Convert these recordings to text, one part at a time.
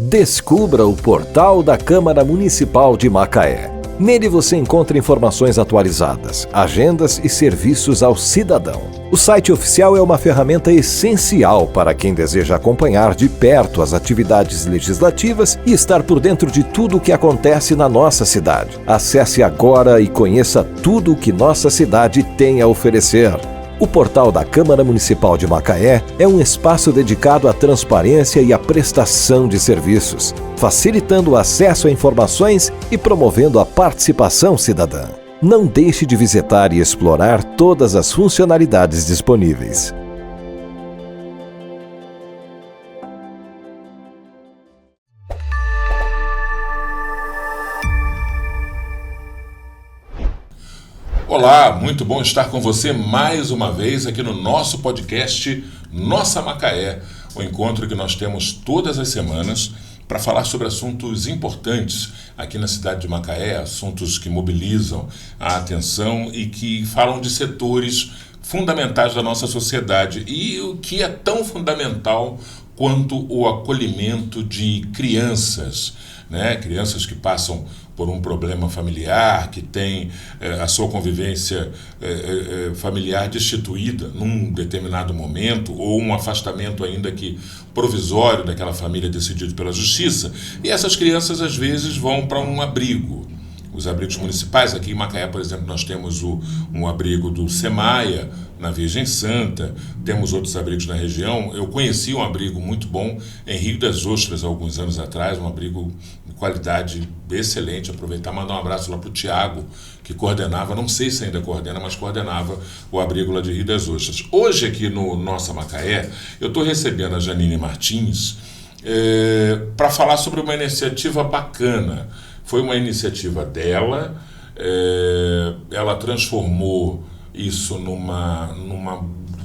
Descubra o portal da Câmara Municipal de Macaé. Nele você encontra informações atualizadas, agendas e serviços ao cidadão. O site oficial é uma ferramenta essencial para quem deseja acompanhar de perto as atividades legislativas e estar por dentro de tudo o que acontece na nossa cidade. Acesse agora e conheça tudo o que nossa cidade tem a oferecer. O portal da Câmara Municipal de Macaé é um espaço dedicado à transparência e à prestação de serviços, facilitando o acesso a informações e promovendo a participação cidadã. Não deixe de visitar e explorar todas as funcionalidades disponíveis. Olá, muito bom estar com você mais uma vez aqui no nosso podcast Nossa Macaé, o encontro que nós temos todas as semanas para falar sobre assuntos importantes aqui na cidade de Macaé, assuntos que mobilizam a atenção e que falam de setores fundamentais da nossa sociedade e o que é tão fundamental quanto o acolhimento de crianças, né? Crianças que passam por um problema familiar, que tem a sua convivência familiar destituída num determinado momento, ou um afastamento ainda que provisório daquela família decidido pela justiça, e essas crianças às vezes vão para um abrigo. Os abrigos municipais, aqui em Macaé, por exemplo, nós temos um abrigo do Semaia, na Virgem Santa, temos outros abrigos na região. Eu conheci um abrigo muito bom em Rio das Ostras, há alguns anos atrás, um abrigo de qualidade excelente. Aproveitar e mandar um abraço lá para o Tiago, que coordenava, não sei se ainda coordena, mas coordenava o abrigo lá de Rio das Ostras. Hoje aqui no Nossa Macaé, eu estou recebendo a Janine Martins para falar sobre uma iniciativa bacana. Foi uma iniciativa dela, ela transformou isso numa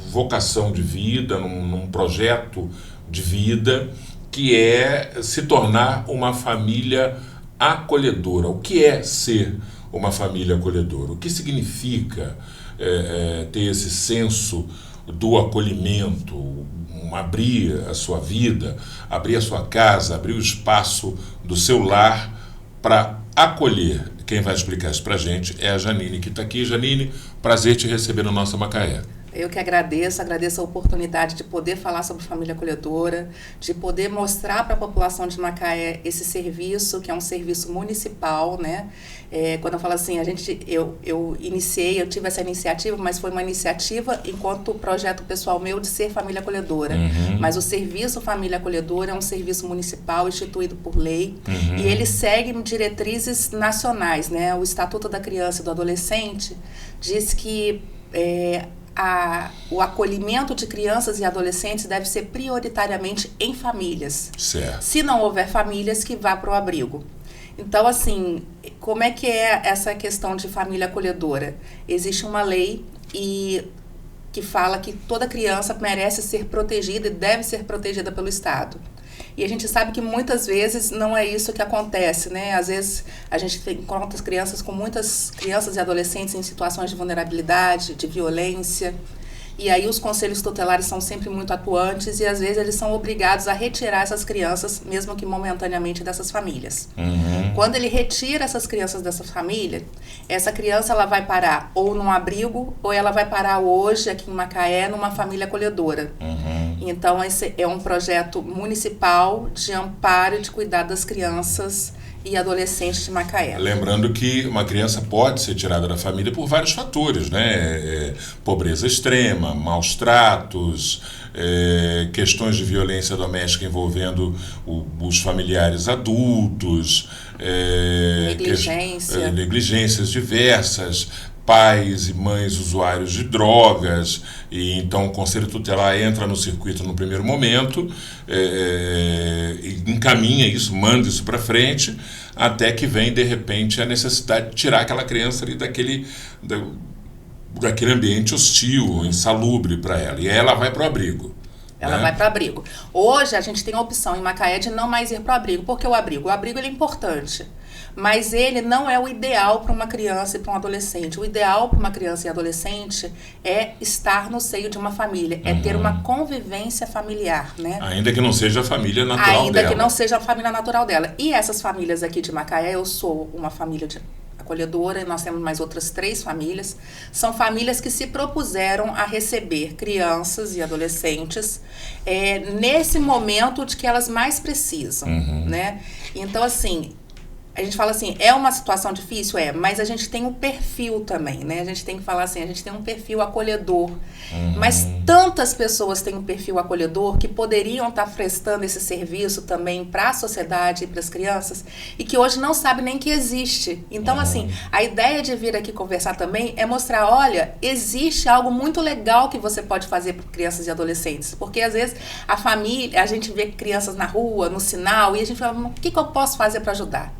vocação de vida, num projeto de vida, que é se tornar uma família acolhedora. O que é ser uma família acolhedora? O que significa ter esse senso do acolhimento, abrir a sua vida, abrir a sua casa, abrir o espaço do seu lar para acolher? Quem vai explicar isso para a gente é a Janine, que está aqui. Janine, prazer te receber no Nossa Macaé. Eu que agradeço a oportunidade de poder falar sobre família acolhedora, de poder mostrar para a população de Macaé esse serviço, que é um serviço municipal, né? Quando eu falo assim, eu tive essa iniciativa, mas foi uma iniciativa enquanto projeto pessoal meu de ser família acolhedora. Uhum. Mas o serviço Família Acolhedora é um serviço municipal instituído por lei, uhum, e ele segue diretrizes nacionais, né? O Estatuto da Criança e do Adolescente diz que o acolhimento de crianças e adolescentes deve ser prioritariamente em famílias. Certo. Se não houver famílias, que vá para o abrigo. Então, assim, como é que é essa questão de família acolhedora? Existe uma lei que fala que toda criança merece ser protegida e deve ser protegida pelo Estado. E a gente sabe que muitas vezes não é isso que acontece, né? Às vezes a gente encontra muitas crianças e adolescentes em situações de vulnerabilidade, de violência. E aí os conselhos tutelares são sempre muito atuantes e às vezes eles são obrigados a retirar essas crianças, mesmo que momentaneamente, dessas famílias. Uhum. Quando ele retira essas crianças dessa família, essa criança ela vai parar ou num abrigo ou ela vai parar hoje aqui em Macaé numa família acolhedora. Uhum. Então esse é um projeto municipal de amparo e de cuidado das crianças e adolescentes de Macaé. Lembrando que uma criança pode ser tirada da família por vários fatores, né? Pobreza extrema, maus tratos, questões de violência doméstica envolvendo os familiares adultos, negligências diversas, pais e mães usuários de drogas, e então o Conselho Tutelar entra no circuito no primeiro momento, encaminha isso, manda isso para frente, até que vem, de repente, a necessidade de tirar aquela criança ali daquele ambiente hostil, insalubre para ela, e aí ela vai para o abrigo. Ela vai para o abrigo. Hoje a gente tem a opção em Macaé de não mais ir para o abrigo. Por que o abrigo? O abrigo ele é importante, mas ele não é o ideal para uma criança e para um adolescente. O ideal para uma criança e adolescente é estar no seio de uma família, é ter uma convivência familiar, né? Ainda que não seja a família natural dela. Ainda que não seja a família natural dela. E essas famílias aqui de Macaé, eu sou uma família acolhedora, e nós temos mais outras 3 famílias. São famílias que se propuseram a receber crianças e adolescentes nesse momento de que elas mais precisam, né? Então, assim, a gente fala assim, é uma situação difícil? Mas a gente tem um perfil também, né? A gente tem que falar assim, a gente tem um perfil acolhedor. Mas tantas pessoas têm um perfil acolhedor que poderiam estar prestando esse serviço também para a sociedade e para as crianças e que hoje não sabem nem que existe. Então, assim, a ideia de vir aqui conversar também é mostrar, olha, existe algo muito legal que você pode fazer para crianças e adolescentes. Porque, às vezes, a família, a gente vê crianças na rua, no sinal, e a gente fala, o que eu posso fazer para ajudar?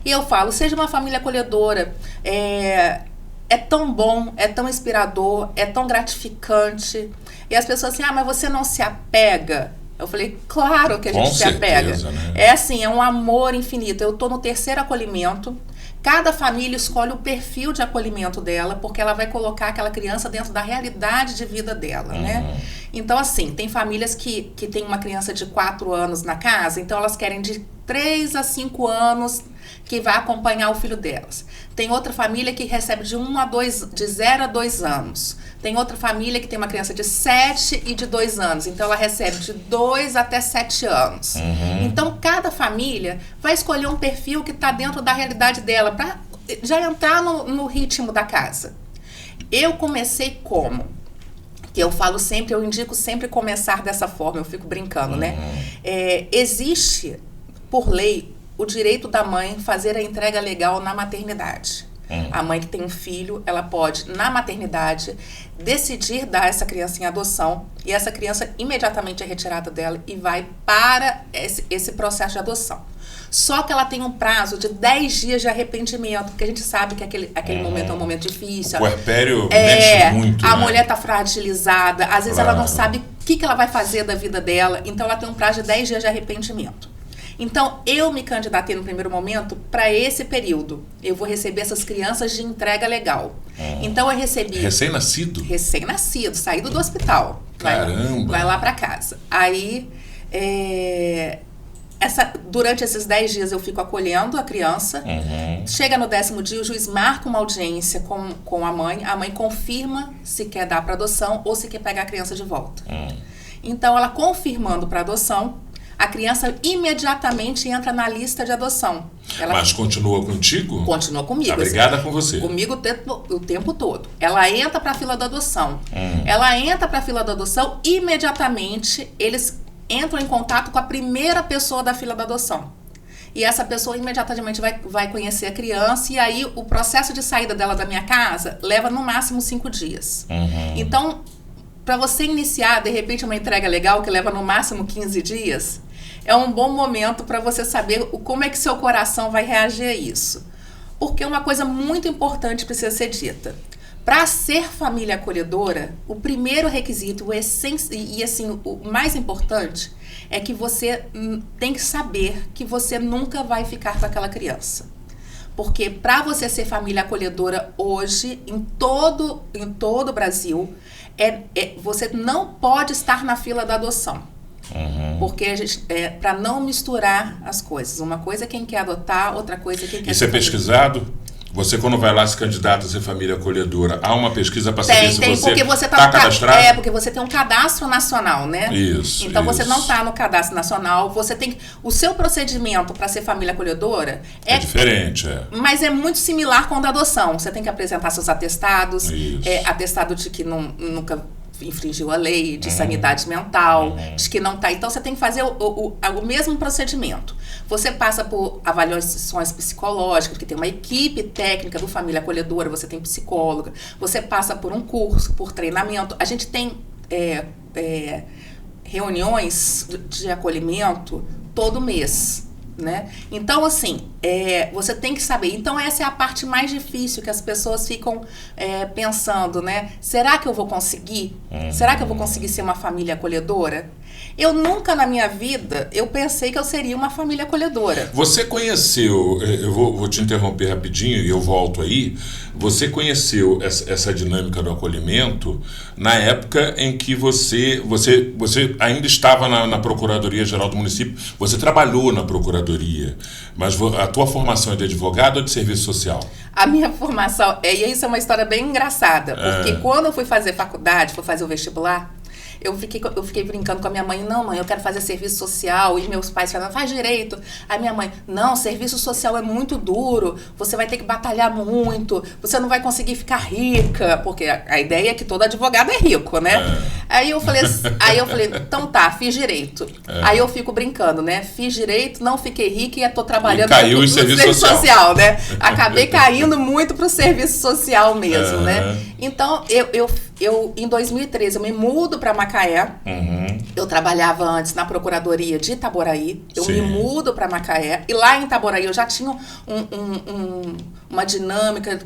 E eu falo, seja uma família acolhedora, é tão bom, é tão inspirador, é tão gratificante. E as pessoas assim, mas você não se apega? Eu falei, claro que a gente se apega. Né? É assim, é um amor infinito. Eu estou no 3º acolhimento. Cada família escolhe o perfil de acolhimento dela, porque ela vai colocar aquela criança dentro da realidade de vida dela, né? Então, assim, tem famílias que tem uma criança de 4 anos na casa, então elas querem de 3 a 5 anos que vai acompanhar o filho delas. Tem outra família que recebe de 0 a 2 anos. Tem outra família que tem uma criança de 7 e de 2 anos. Então, ela recebe de 2 até 7 anos. Então, cada família vai escolher um perfil que está dentro da realidade dela, para já entrar no ritmo da casa. Eu comecei como? Que eu falo sempre, eu indico sempre começar dessa forma, eu fico brincando, né? Existe, por lei, o direito da mãe fazer a entrega legal na maternidade. A mãe que tem um filho, ela pode, na maternidade, decidir dar essa criança em adoção e essa criança imediatamente é retirada dela e vai para esse processo de adoção. Só que ela tem um prazo de 10 dias de arrependimento, porque a gente sabe que aquele momento é um momento difícil. O puerpério mexe muito, a mulher está fragilizada, às vezes ela não sabe o que ela vai fazer da vida dela, então ela tem um prazo de 10 dias de arrependimento. Então, eu me candidatei no primeiro momento para esse período. Eu vou receber essas crianças de entrega legal. Então, eu recebi... Recém-nascido? Recém-nascido, saído do hospital. Caramba! Vai lá para casa. Aí, durante esses 10 dias, eu fico acolhendo a criança. Chega no 10º dia, o juiz marca uma audiência com a mãe confirma se quer dar para adoção ou se quer pegar a criança de volta. Então, ela confirmando para adoção, a criança imediatamente entra na lista de adoção. Mas continua contigo? Continua comigo. Tá brigada com você? Comigo o tempo todo. Ela entra para a fila da adoção. Ela entra para a fila da adoção, imediatamente eles entram em contato com a primeira pessoa da fila da adoção. E essa pessoa imediatamente vai conhecer a criança, e aí o processo de saída dela da minha casa leva no máximo 5 dias. Então, para você iniciar, de repente, uma entrega legal que leva no máximo 15 dias, é um bom momento para você saber como é que seu coração vai reagir a isso. Porque uma coisa muito importante precisa ser dita. Para ser família acolhedora, o primeiro requisito, o mais importante, é que você tem que saber que você nunca vai ficar com aquela criança. Porque para você ser família acolhedora hoje, em todo o Brasil, você não pode estar na fila da adoção. Porque para não misturar as coisas. Uma coisa é quem quer adotar, outra coisa é quem quer... Isso é pesquisado? Você, quando vai lá se candidata a ser família acolhedora, há uma pesquisa para saber se você está cadastrado? Porque você tem um cadastro nacional, né? Isso. Então, você não está no cadastro nacional, você tem... O seu procedimento para ser família acolhedora é diferente, Mas é muito similar com o da adoção. Você tem que apresentar seus atestados, atestado de que nunca infringiu a lei, de sanidade mental, de que não está. Então, você tem que fazer o mesmo procedimento. Você passa por avaliações psicológicas, que tem uma equipe técnica do Família Acolhedora, você tem psicóloga, você passa por um curso, por treinamento. A gente tem reuniões de acolhimento todo mês, né? Então, assim, você tem que saber. Então, essa é a parte mais difícil que as pessoas ficam pensando, né? Será que eu vou conseguir? Será que eu vou conseguir ser uma família acolhedora? Eu nunca na minha vida, eu pensei que eu seria uma família acolhedora. Você conheceu, eu vou te interromper rapidinho e eu volto aí, você conheceu essa dinâmica do acolhimento na época em que você ainda estava na Procuradoria-Geral do município, você trabalhou na Procuradoria, mas a tua formação é de advogado ou de serviço social? A minha formação, e isso é uma história bem engraçada, porque quando eu fui fazer faculdade, fui fazer o vestibular, eu fiquei brincando com a minha mãe, não, mãe, eu quero fazer serviço social, e meus pais falaram, faz direito. Aí minha mãe, não, serviço social é muito duro, você vai ter que batalhar muito, você não vai conseguir ficar rica, porque a ideia é que todo advogado é rico, né? Aí eu falei, então tá, fiz direito. Aí eu fico brincando, né? Fiz direito, não fiquei rica e tô trabalhando no serviço social, né? Acabei caindo muito pro serviço social mesmo, né? Então, eu em 2013, eu me mudo para Macaé. Eu trabalhava antes na Procuradoria de Itaboraí. Eu me mudo para Macaé. E lá em Itaboraí eu já tinha uma dinâmica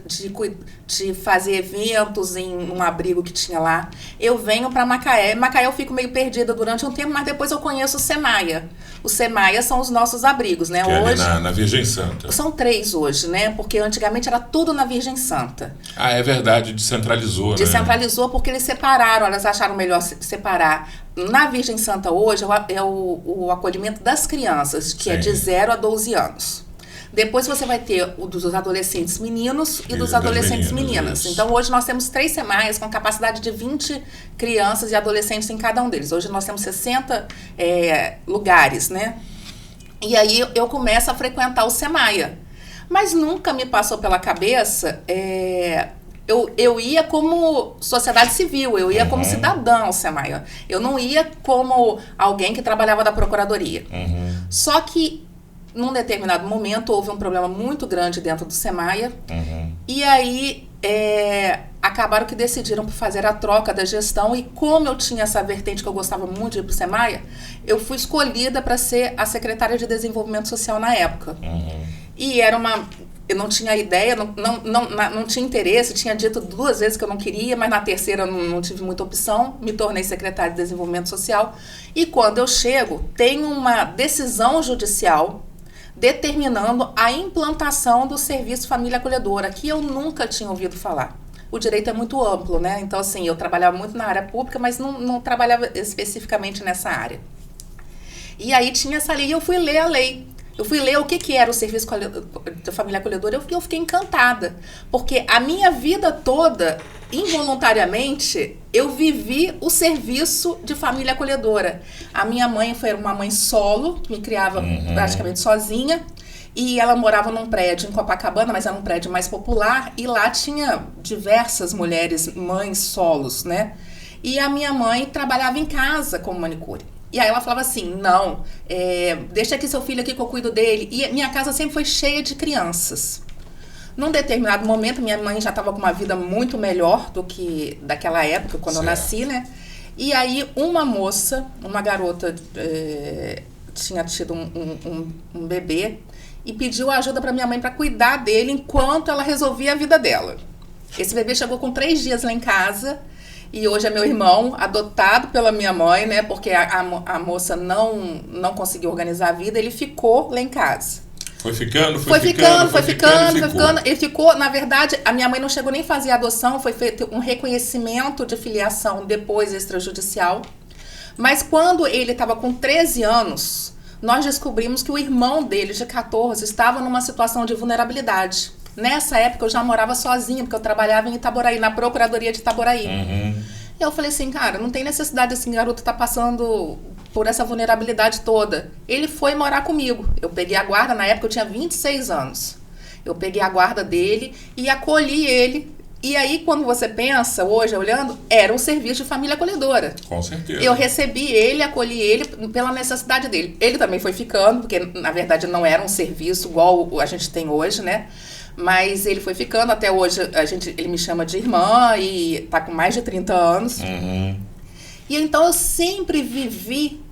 de fazer eventos em um abrigo que tinha lá. Eu venho para Macaé. Em Macaé eu fico meio perdida durante um tempo, mas depois eu conheço o Semaia. Os Semaia são os nossos abrigos, né? Que hoje é na Virgem Santa. São 3 hoje, né? Porque antigamente era tudo na Virgem Santa. Ah, é verdade, descentralizou, né? Descentralizou porque eles separaram, elas acharam melhor separar. Na Virgem Santa hoje é o acolhimento das crianças, que é de 0 a 12 anos. Depois você vai ter o dos adolescentes meninos e dos adolescentes meninas. Isso. Então hoje nós temos 3 Semaias com capacidade de 20 crianças e adolescentes em cada um deles. Hoje nós temos 60 lugares, né? E aí eu começo a frequentar o Semaia. Mas nunca me passou pela cabeça... Eu ia como sociedade civil, eu ia como cidadã ao Semaia. Eu não ia como alguém que trabalhava da Procuradoria. Só que, num determinado momento, houve um problema muito grande dentro do Semaia. E aí, acabaram que decidiram fazer a troca da gestão. E como eu tinha essa vertente que eu gostava muito de ir para o Semaia, eu fui escolhida para ser a secretária de Desenvolvimento Social na época. E era eu não tinha ideia, não tinha interesse, tinha dito 2 vezes que eu não queria, mas na terceira eu não tive muita opção, me tornei secretária de Desenvolvimento Social. E quando eu chego, tem uma decisão judicial determinando a implantação do serviço Família Acolhedora, que eu nunca tinha ouvido falar. O direito é muito amplo, né? Então, assim, eu trabalhava muito na área pública, mas não trabalhava especificamente nessa área. E aí tinha essa lei, e eu fui ler a lei. Eu fui ler o que era o serviço de família acolhedora e eu fiquei encantada. Porque a minha vida toda, involuntariamente, eu vivi o serviço de família acolhedora. A minha mãe foi uma mãe solo, que me criava praticamente sozinha. E ela morava num prédio em Copacabana, mas era um prédio mais popular. E lá tinha diversas mulheres, mães solos, né? E a minha mãe trabalhava em casa como manicure. E aí ela falava assim, não, deixa aqui seu filho aqui que eu cuido dele. E minha casa sempre foi cheia de crianças. Num determinado momento, minha mãe já estava com uma vida muito melhor do que daquela época, quando eu nasci, né? E aí uma moça, uma garota, tinha tido um bebê e pediu ajuda para minha mãe para cuidar dele enquanto ela resolvia a vida dela. Esse bebê chegou com 3 dias lá em casa. E hoje é meu irmão, adotado pela minha mãe, né? Porque a moça não conseguiu organizar a vida, ele ficou lá em casa. Foi ficando. Ele ficou, na verdade, a minha mãe não chegou nem a fazer a adoção, foi feito um reconhecimento de filiação depois extrajudicial. Mas quando ele estava com 13 anos, nós descobrimos que o irmão dele, de 14, estava numa situação de vulnerabilidade. Nessa época eu já morava sozinha, porque eu trabalhava em Itaboraí, na Procuradoria de Itaboraí. E eu falei assim, cara, não tem necessidade desse garoto estar passando por essa vulnerabilidade toda. Ele foi morar comigo. Eu peguei a guarda, na época eu tinha 26 anos. Eu peguei a guarda dele e acolhi ele. E aí, quando você pensa, hoje, olhando, era um serviço de família acolhedora. Com certeza. Eu recebi ele, acolhi ele pela necessidade dele. Ele também foi ficando, porque, na verdade, não era um serviço igual a gente tem hoje, né? Mas ele foi ficando, até hoje ele me chama de irmã e tá com mais de 30 anos. E então eu sempre vivi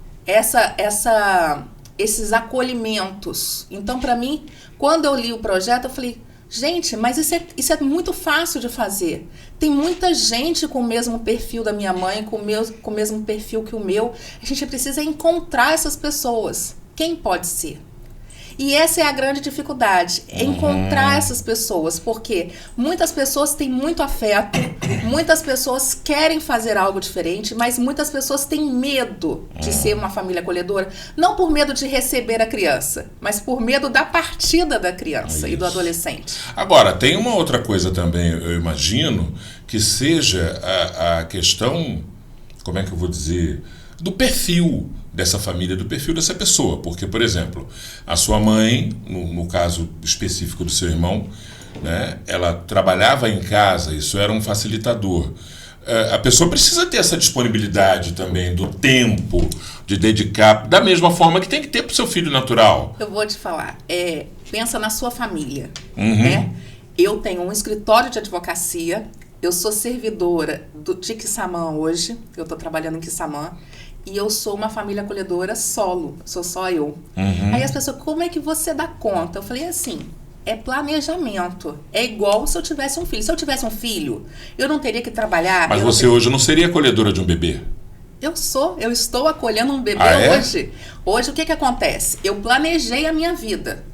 esses acolhimentos. Então, para mim, quando eu li o projeto, eu falei, Gente, mas isso é muito fácil de fazer. Tem muita gente com o mesmo perfil da minha mãe, com o mesmo perfil que o meu. A gente precisa encontrar essas pessoas. Quem pode ser? E essa é a grande dificuldade, encontrar essas pessoas, porque muitas pessoas têm muito afeto, muitas pessoas querem fazer algo diferente, mas muitas pessoas têm medo de ser uma família acolhedora, não por medo de receber a criança, mas por medo da partida da criança e do adolescente. Agora, tem uma outra coisa também, eu imagino, que seja a questão, como é que eu vou dizer, do perfil dessa família, do perfil dessa pessoa. Porque, por exemplo, a sua mãe, no caso específico do seu irmão, né, ela trabalhava em casa, isso era um facilitador. A pessoa precisa ter essa disponibilidade também, do tempo, de dedicar, da mesma forma que tem que ter para o seu filho natural. Eu vou te falar, pensa na sua família. Né? Eu tenho um escritório de advocacia, eu sou servidora de Quissamã hoje, eu estou trabalhando em Quissamã, e eu sou uma família acolhedora solo, sou só eu. Aí as pessoas, como é que você dá conta? Eu falei assim, é planejamento. É igual se eu tivesse um filho. Se eu tivesse um filho, eu não teria que trabalhar. Mas você hoje não seria acolhedora de um bebê? Eu estou acolhendo um bebê hoje. Hoje, o que acontece? Eu planejei a minha vida.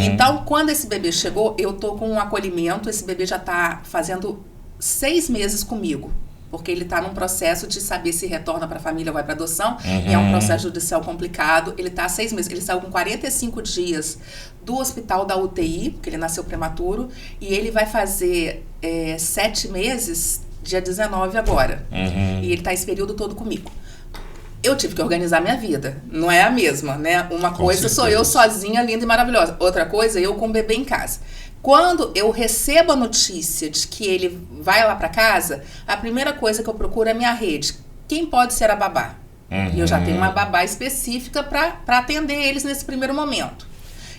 Então, quando esse bebê chegou, eu tô com um acolhimento, esse bebê já tá fazendo 6 meses comigo. Porque ele está num processo de saber se retorna para a família ou vai para adoção. E é um processo judicial complicado. Ele está há 6 meses. Ele saiu com 45 dias do hospital da UTI, porque ele nasceu prematuro. E ele vai fazer 7 meses, dia 19 agora. E ele está esse período todo comigo. Eu tive que organizar minha vida. Não é a mesma, né? Uma coisa sou eu sozinha, linda e maravilhosa. Outra coisa, eu com o bebê em casa. Quando eu recebo a notícia de que ele vai lá para casa, a primeira coisa que eu procuro é a minha rede. Quem pode ser a babá? E eu já tenho uma babá específica para atender eles nesse primeiro momento.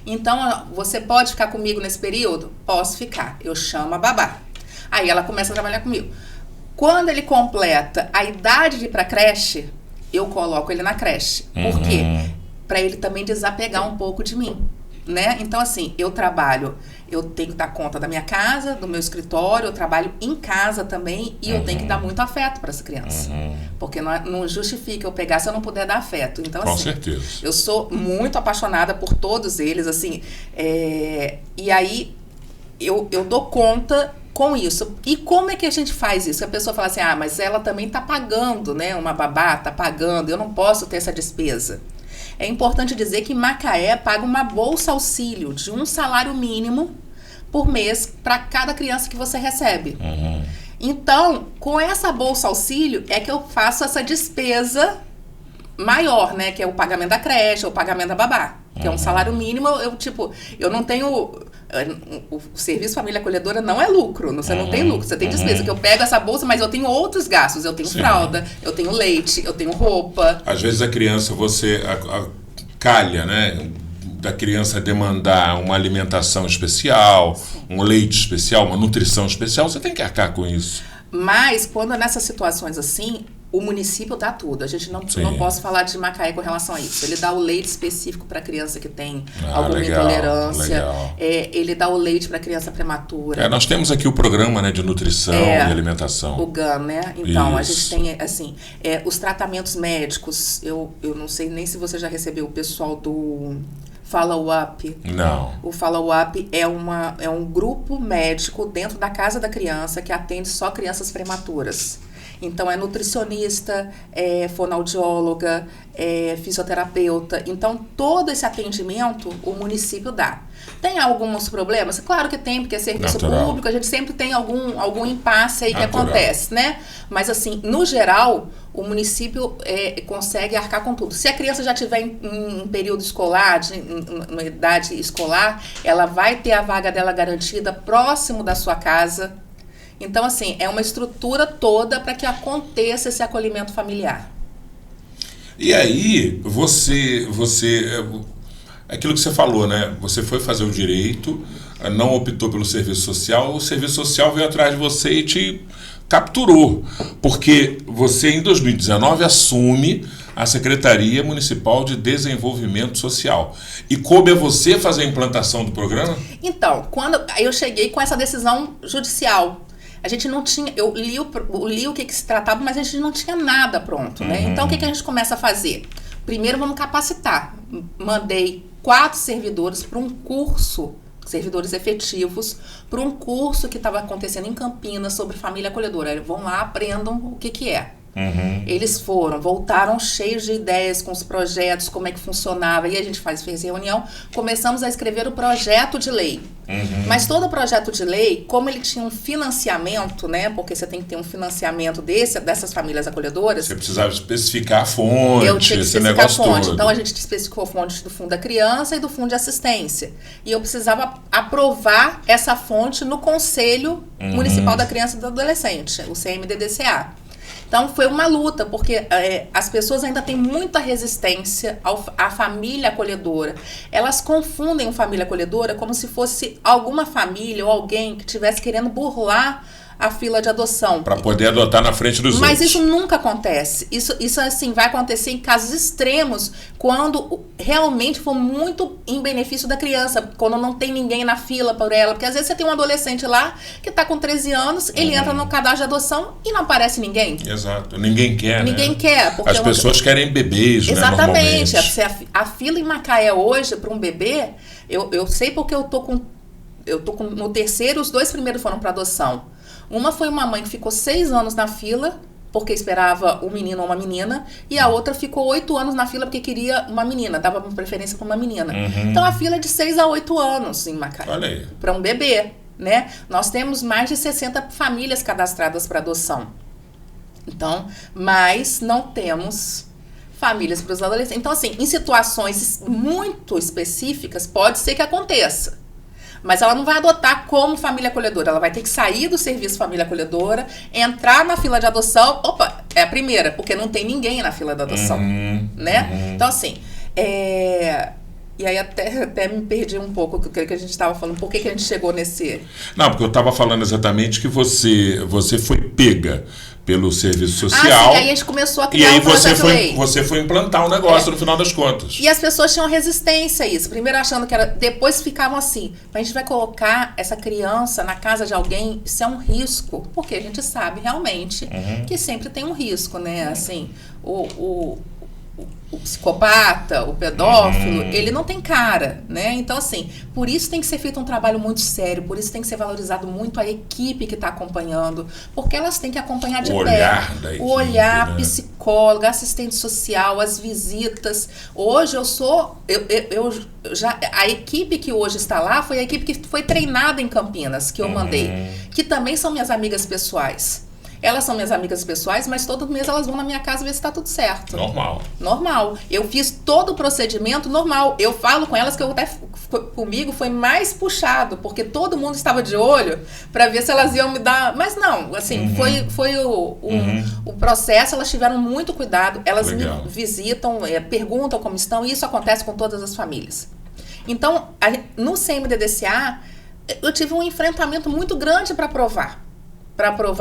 Então, você pode ficar comigo nesse período? Posso ficar. Eu chamo a babá. Aí ela começa a trabalhar comigo. Quando ele completa a idade de ir para a creche, eu coloco ele na creche. Por quê? Para ele também desapegar um pouco de mim. Né? Então, assim, eu tenho que dar conta da minha casa, do meu escritório, eu trabalho em casa também e eu tenho que dar muito afeto para essa criança. Porque não justifica eu pegar se eu não puder dar afeto. Então, com assim, certeza. Eu sou muito apaixonada por todos eles, assim, e aí eu dou conta com isso. E como é que a gente faz isso? A pessoa fala assim, mas ela também tá pagando, né? Uma babá tá pagando, eu não posso ter essa despesa. É importante dizer que Macaé paga uma bolsa auxílio de um salário mínimo por mês para cada criança que você recebe. Então, com essa bolsa auxílio é que eu faço essa despesa maior, né? Que é o pagamento da creche, o pagamento da babá. Que é um salário mínimo, eu não tenho... O serviço família acolhedora não é lucro, você não tem lucro, você tem despesa, que eu pego essa bolsa, mas eu tenho outros gastos, eu tenho fralda, eu tenho leite, eu tenho roupa. Às vezes a criança, você calha, né, da criança demandar uma alimentação especial, um leite especial, uma nutrição especial, você tem que arcar com isso. Mas, quando nessas situações assim, o município dá tudo. A gente não pode falar de Macaé com relação a isso. Ele dá o leite específico para criança que tem alguma intolerância. Ele dá o leite para criança prematura. Nós temos aqui o programa, né, de nutrição e alimentação. O GAN, né? Então, a gente tem, assim, os tratamentos médicos. Eu não sei nem se você já recebeu o pessoal do Follow-up. Não. O Follow-up é um grupo médico dentro da casa da criança que atende só crianças prematuras. Então, é nutricionista, é fonoaudióloga, é fisioterapeuta. Então, todo esse atendimento o município dá. Tem alguns problemas? Claro que tem, porque é serviço público, a gente sempre tem algum impasse aí que acontece, né? Mas, assim, no geral, o município consegue arcar com tudo. Se a criança já estiver em período escolar, em idade escolar, ela vai ter a vaga dela garantida próximo da sua casa. Então, assim, é uma estrutura toda para que aconteça esse acolhimento familiar. E aí, aquilo que você falou, né? Você foi fazer o direito, não optou pelo serviço social, o serviço social veio atrás de você e te capturou. Porque você, em 2019, assume à Secretaria Municipal de Desenvolvimento Social. E coube a você fazer a implantação do programa? Então, quando eu cheguei com essa decisão judicial, a gente não tinha, eu li o que se tratava, mas a gente não tinha nada pronto, né? Então, o que a gente começa a fazer? Primeiro, vamos capacitar. Mandei 4 servidores para um curso, servidores efetivos, para um curso que estava acontecendo em Campinas sobre família acolhedora. Eles vão lá, aprendam o que é. Eles voltaram cheios de ideias com os projetos, como é que funcionava, e a gente fez reunião, começamos a escrever o projeto de lei. Mas todo o projeto de lei, como ele tinha um financiamento, né, porque você tem que ter um financiamento dessas famílias acolhedoras. Você precisava especificar a fonte, eu tinha que esse especificar negócio a fonte. todo. Então a gente especificou a fonte do Fundo da Criança e do Fundo de Assistência. E eu precisava aprovar essa fonte no Conselho Municipal da Criança e do Adolescente, o CMDDCA. Então, foi uma luta, porque as pessoas ainda têm muita resistência à família acolhedora. Elas confundem a família acolhedora como se fosse alguma família ou alguém que estivesse querendo burlar a fila de adoção. Para poder adotar na frente dos outros. Mas isso nunca acontece. Isso assim, vai acontecer em casos extremos, quando realmente for muito em benefício da criança, quando não tem ninguém na fila por ela. Porque às vezes você tem um adolescente lá que está com 13 anos, ele entra no cadastro de adoção e não aparece ninguém. Exato. Ninguém quer, Ninguém né? quer. Porque as pessoas querem bebês, exatamente. Né, normalmente. A fila em Macaé hoje, para um bebê, eu sei porque eu tô com no terceiro, os 2 primeiros foram para adoção. Uma foi uma mãe que ficou 6 anos na fila, porque esperava um menino ou uma menina, e a outra ficou 8 anos na fila porque queria uma menina, dava preferência para uma menina. Então a fila é de 6 a 8 anos em Macaé. Olha aí. Para um bebê, né? Nós temos mais de 60 famílias cadastradas para adoção. Então, mas não temos famílias para os adolescentes. Então, assim, em situações muito específicas, pode ser que aconteça. Mas ela não vai adotar como família acolhedora. Ela vai ter que sair do serviço família acolhedora, entrar na fila de adoção. Opa, é a primeira, porque não tem ninguém na fila de adoção, né? Então, assim, e aí até me perdi um pouco do que a gente estava falando. Por que a gente chegou nesse... Não, porque eu estava falando exatamente que você foi pega pelo serviço social. Sim, aí a gente começou a criar e aí um projeto de lei. você foi implantar o negócio no final das contas. E as pessoas tinham resistência a isso. Primeiro achando que era... Depois ficavam assim, a gente vai colocar essa criança na casa de alguém, isso é um risco. Porque a gente sabe realmente que sempre tem um risco, né? Assim, o psicopata, o pedófilo, ele não tem cara, né? Então, assim, por isso tem que ser feito um trabalho muito sério, por isso tem que ser valorizado muito a equipe que está acompanhando, porque elas têm que acompanhar de perto. O olhar, né? Psicóloga, assistente social, as visitas. Hoje a equipe que hoje está lá foi a equipe que foi treinada em Campinas, que eu mandei, que também são minhas amigas pessoais. Elas são minhas amigas pessoais, mas todo mês elas vão na minha casa ver se está tudo certo. Normal. Eu fiz todo o procedimento normal. Eu falo com elas que comigo foi mais puxado, porque todo mundo estava de olho para ver se elas iam me dar... Mas não, assim, foi o processo, elas tiveram muito cuidado, elas me visitam, perguntam como estão, e isso acontece com todas as famílias. Então, no CMDDCA, eu tive um enfrentamento muito grande para aprovar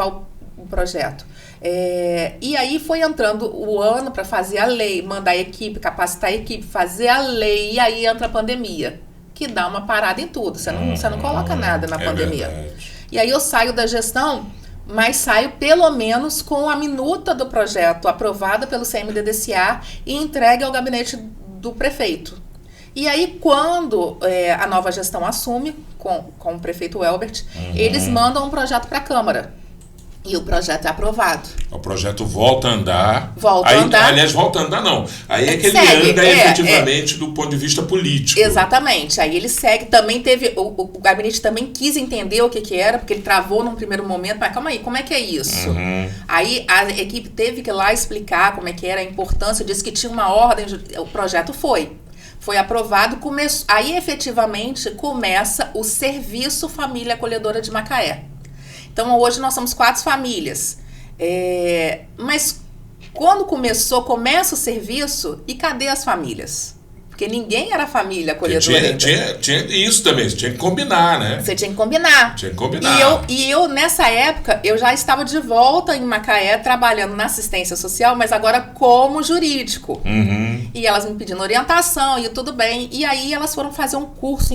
o projeto. E aí foi entrando o ano para fazer a lei, mandar a equipe, capacitar a equipe, fazer a lei, e aí entra a pandemia, que dá uma parada em tudo, você não coloca nada na pandemia. Verdade. E aí eu saio da gestão, mas saio pelo menos com a minuta do projeto aprovada pelo CMDDCA e entregue ao gabinete do prefeito. E aí, quando a nova gestão assume, com o prefeito Elbert, eles mandam um projeto para a Câmara. E o projeto é aprovado. O projeto volta a andar. Aliás, volta a andar não. Aí é que ele anda efetivamente do ponto de vista político. Exatamente. Aí ele segue. Também teve... O gabinete também quis entender o que era, porque ele travou num primeiro momento. Mas calma aí, como é que é isso? Aí a equipe teve que ir lá explicar como é que era a importância, disse que tinha uma ordem. O projeto foi aprovado. Aí efetivamente começa o Serviço Família Acolhedora de Macaé. Então, hoje nós somos 4 famílias. Mas quando começa o serviço, e cadê as famílias? porque ninguém era família acolhedora. Tinha isso também, você tinha que combinar, né? Você tinha que combinar. Tinha que combinar. E eu, nessa época, eu já estava de volta em Macaé, trabalhando na assistência social, mas agora como jurídico. E elas me pedindo orientação e tudo bem. E aí elas foram fazer um curso,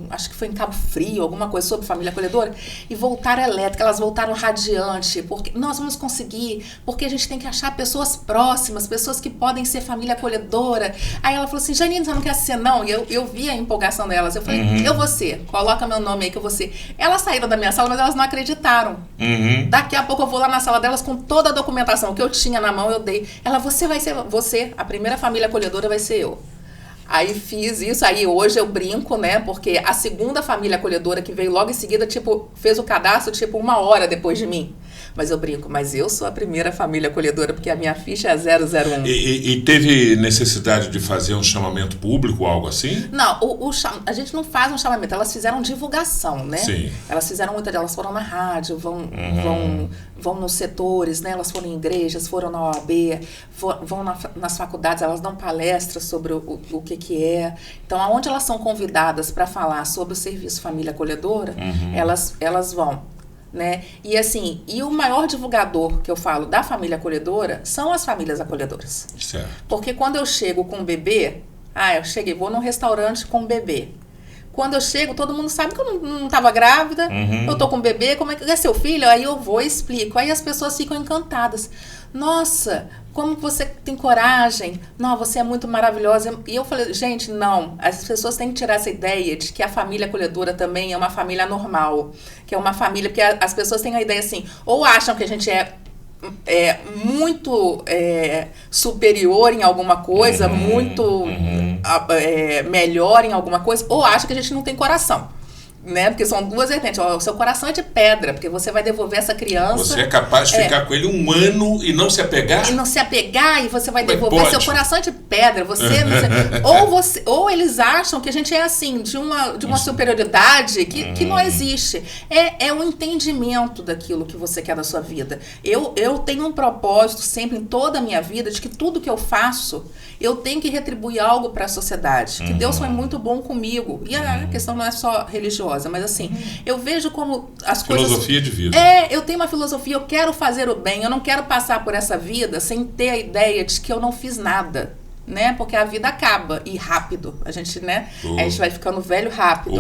acho que foi em Cabo Frio, alguma coisa sobre família acolhedora, e voltaram elétrica, elas voltaram radiante, porque nós vamos conseguir, porque a gente tem que achar pessoas próximas, pessoas que podem ser família acolhedora. Aí ela falou assim, Janine, você não quer ser não? E eu vi a empolgação delas, eu falei, eu vou ser, coloca meu nome aí que eu vou ser. Elas saíram da minha sala, mas elas não acreditaram. Daqui a pouco eu vou lá na sala delas com toda a documentação que eu tinha na mão, eu dei. Ela, você vai ser, você, a primeira família acolhedora vai ser eu. Aí fiz isso, aí hoje eu brinco, né, porque a segunda família acolhedora que veio logo em seguida, tipo, fez o cadastro, tipo, 1 hora depois de mim. Mas eu brinco, mas eu sou a primeira família acolhedora, porque a minha ficha é 001. E teve necessidade de fazer um chamamento público, algo assim? Não, a gente não faz um chamamento, elas fizeram divulgação, né? Sim. Elas fizeram elas foram na rádio, vão nos setores, né? Elas foram em igrejas, foram na OAB, vão nas faculdades, elas dão palestras sobre o que é. Então, aonde elas são convidadas para falar sobre o serviço família acolhedora, elas vão. Né? E assim, o maior divulgador que eu falo da família acolhedora são as famílias acolhedoras. Certo. Porque quando eu chego com um bebê, vou num restaurante com um bebê. Quando eu chego, todo mundo sabe que eu não estava grávida, eu tô com um bebê, como é que é seu filho? Aí eu vou e explico. Aí as pessoas ficam encantadas. Nossa, como você tem coragem? Não, você é muito maravilhosa. E eu falei, gente, não. As pessoas têm que tirar essa ideia de que a família acolhedora também é uma família normal. Que é uma família... Porque as pessoas têm a ideia assim, ou acham que a gente é muito superior em alguma coisa, muito melhor em alguma coisa, ou acha que a gente não tem coração. Né? Porque são duas vertentes. O seu coração é de pedra, porque você vai devolver essa criança. Você é capaz de ficar com ele 1 ano e não se apegar? E não se apegar, e você vai devolver. Seu coração é de pedra. Ou eles acham que a gente é assim, de uma superioridade que não existe. É um entendimento daquilo que você quer da sua vida. Eu tenho um propósito sempre em toda a minha vida de que tudo que eu faço, eu tenho que retribuir algo para a sociedade. Que Deus foi muito bom comigo. E a questão não é só religiosa, mas assim, eu vejo como as coisas... Filosofia de vida. Eu tenho uma filosofia, eu quero fazer o bem, eu não quero passar por essa vida sem ter a ideia de que eu não fiz nada, né? Porque a vida acaba, e rápido. A gente, né? A gente vai ficando velho rápido.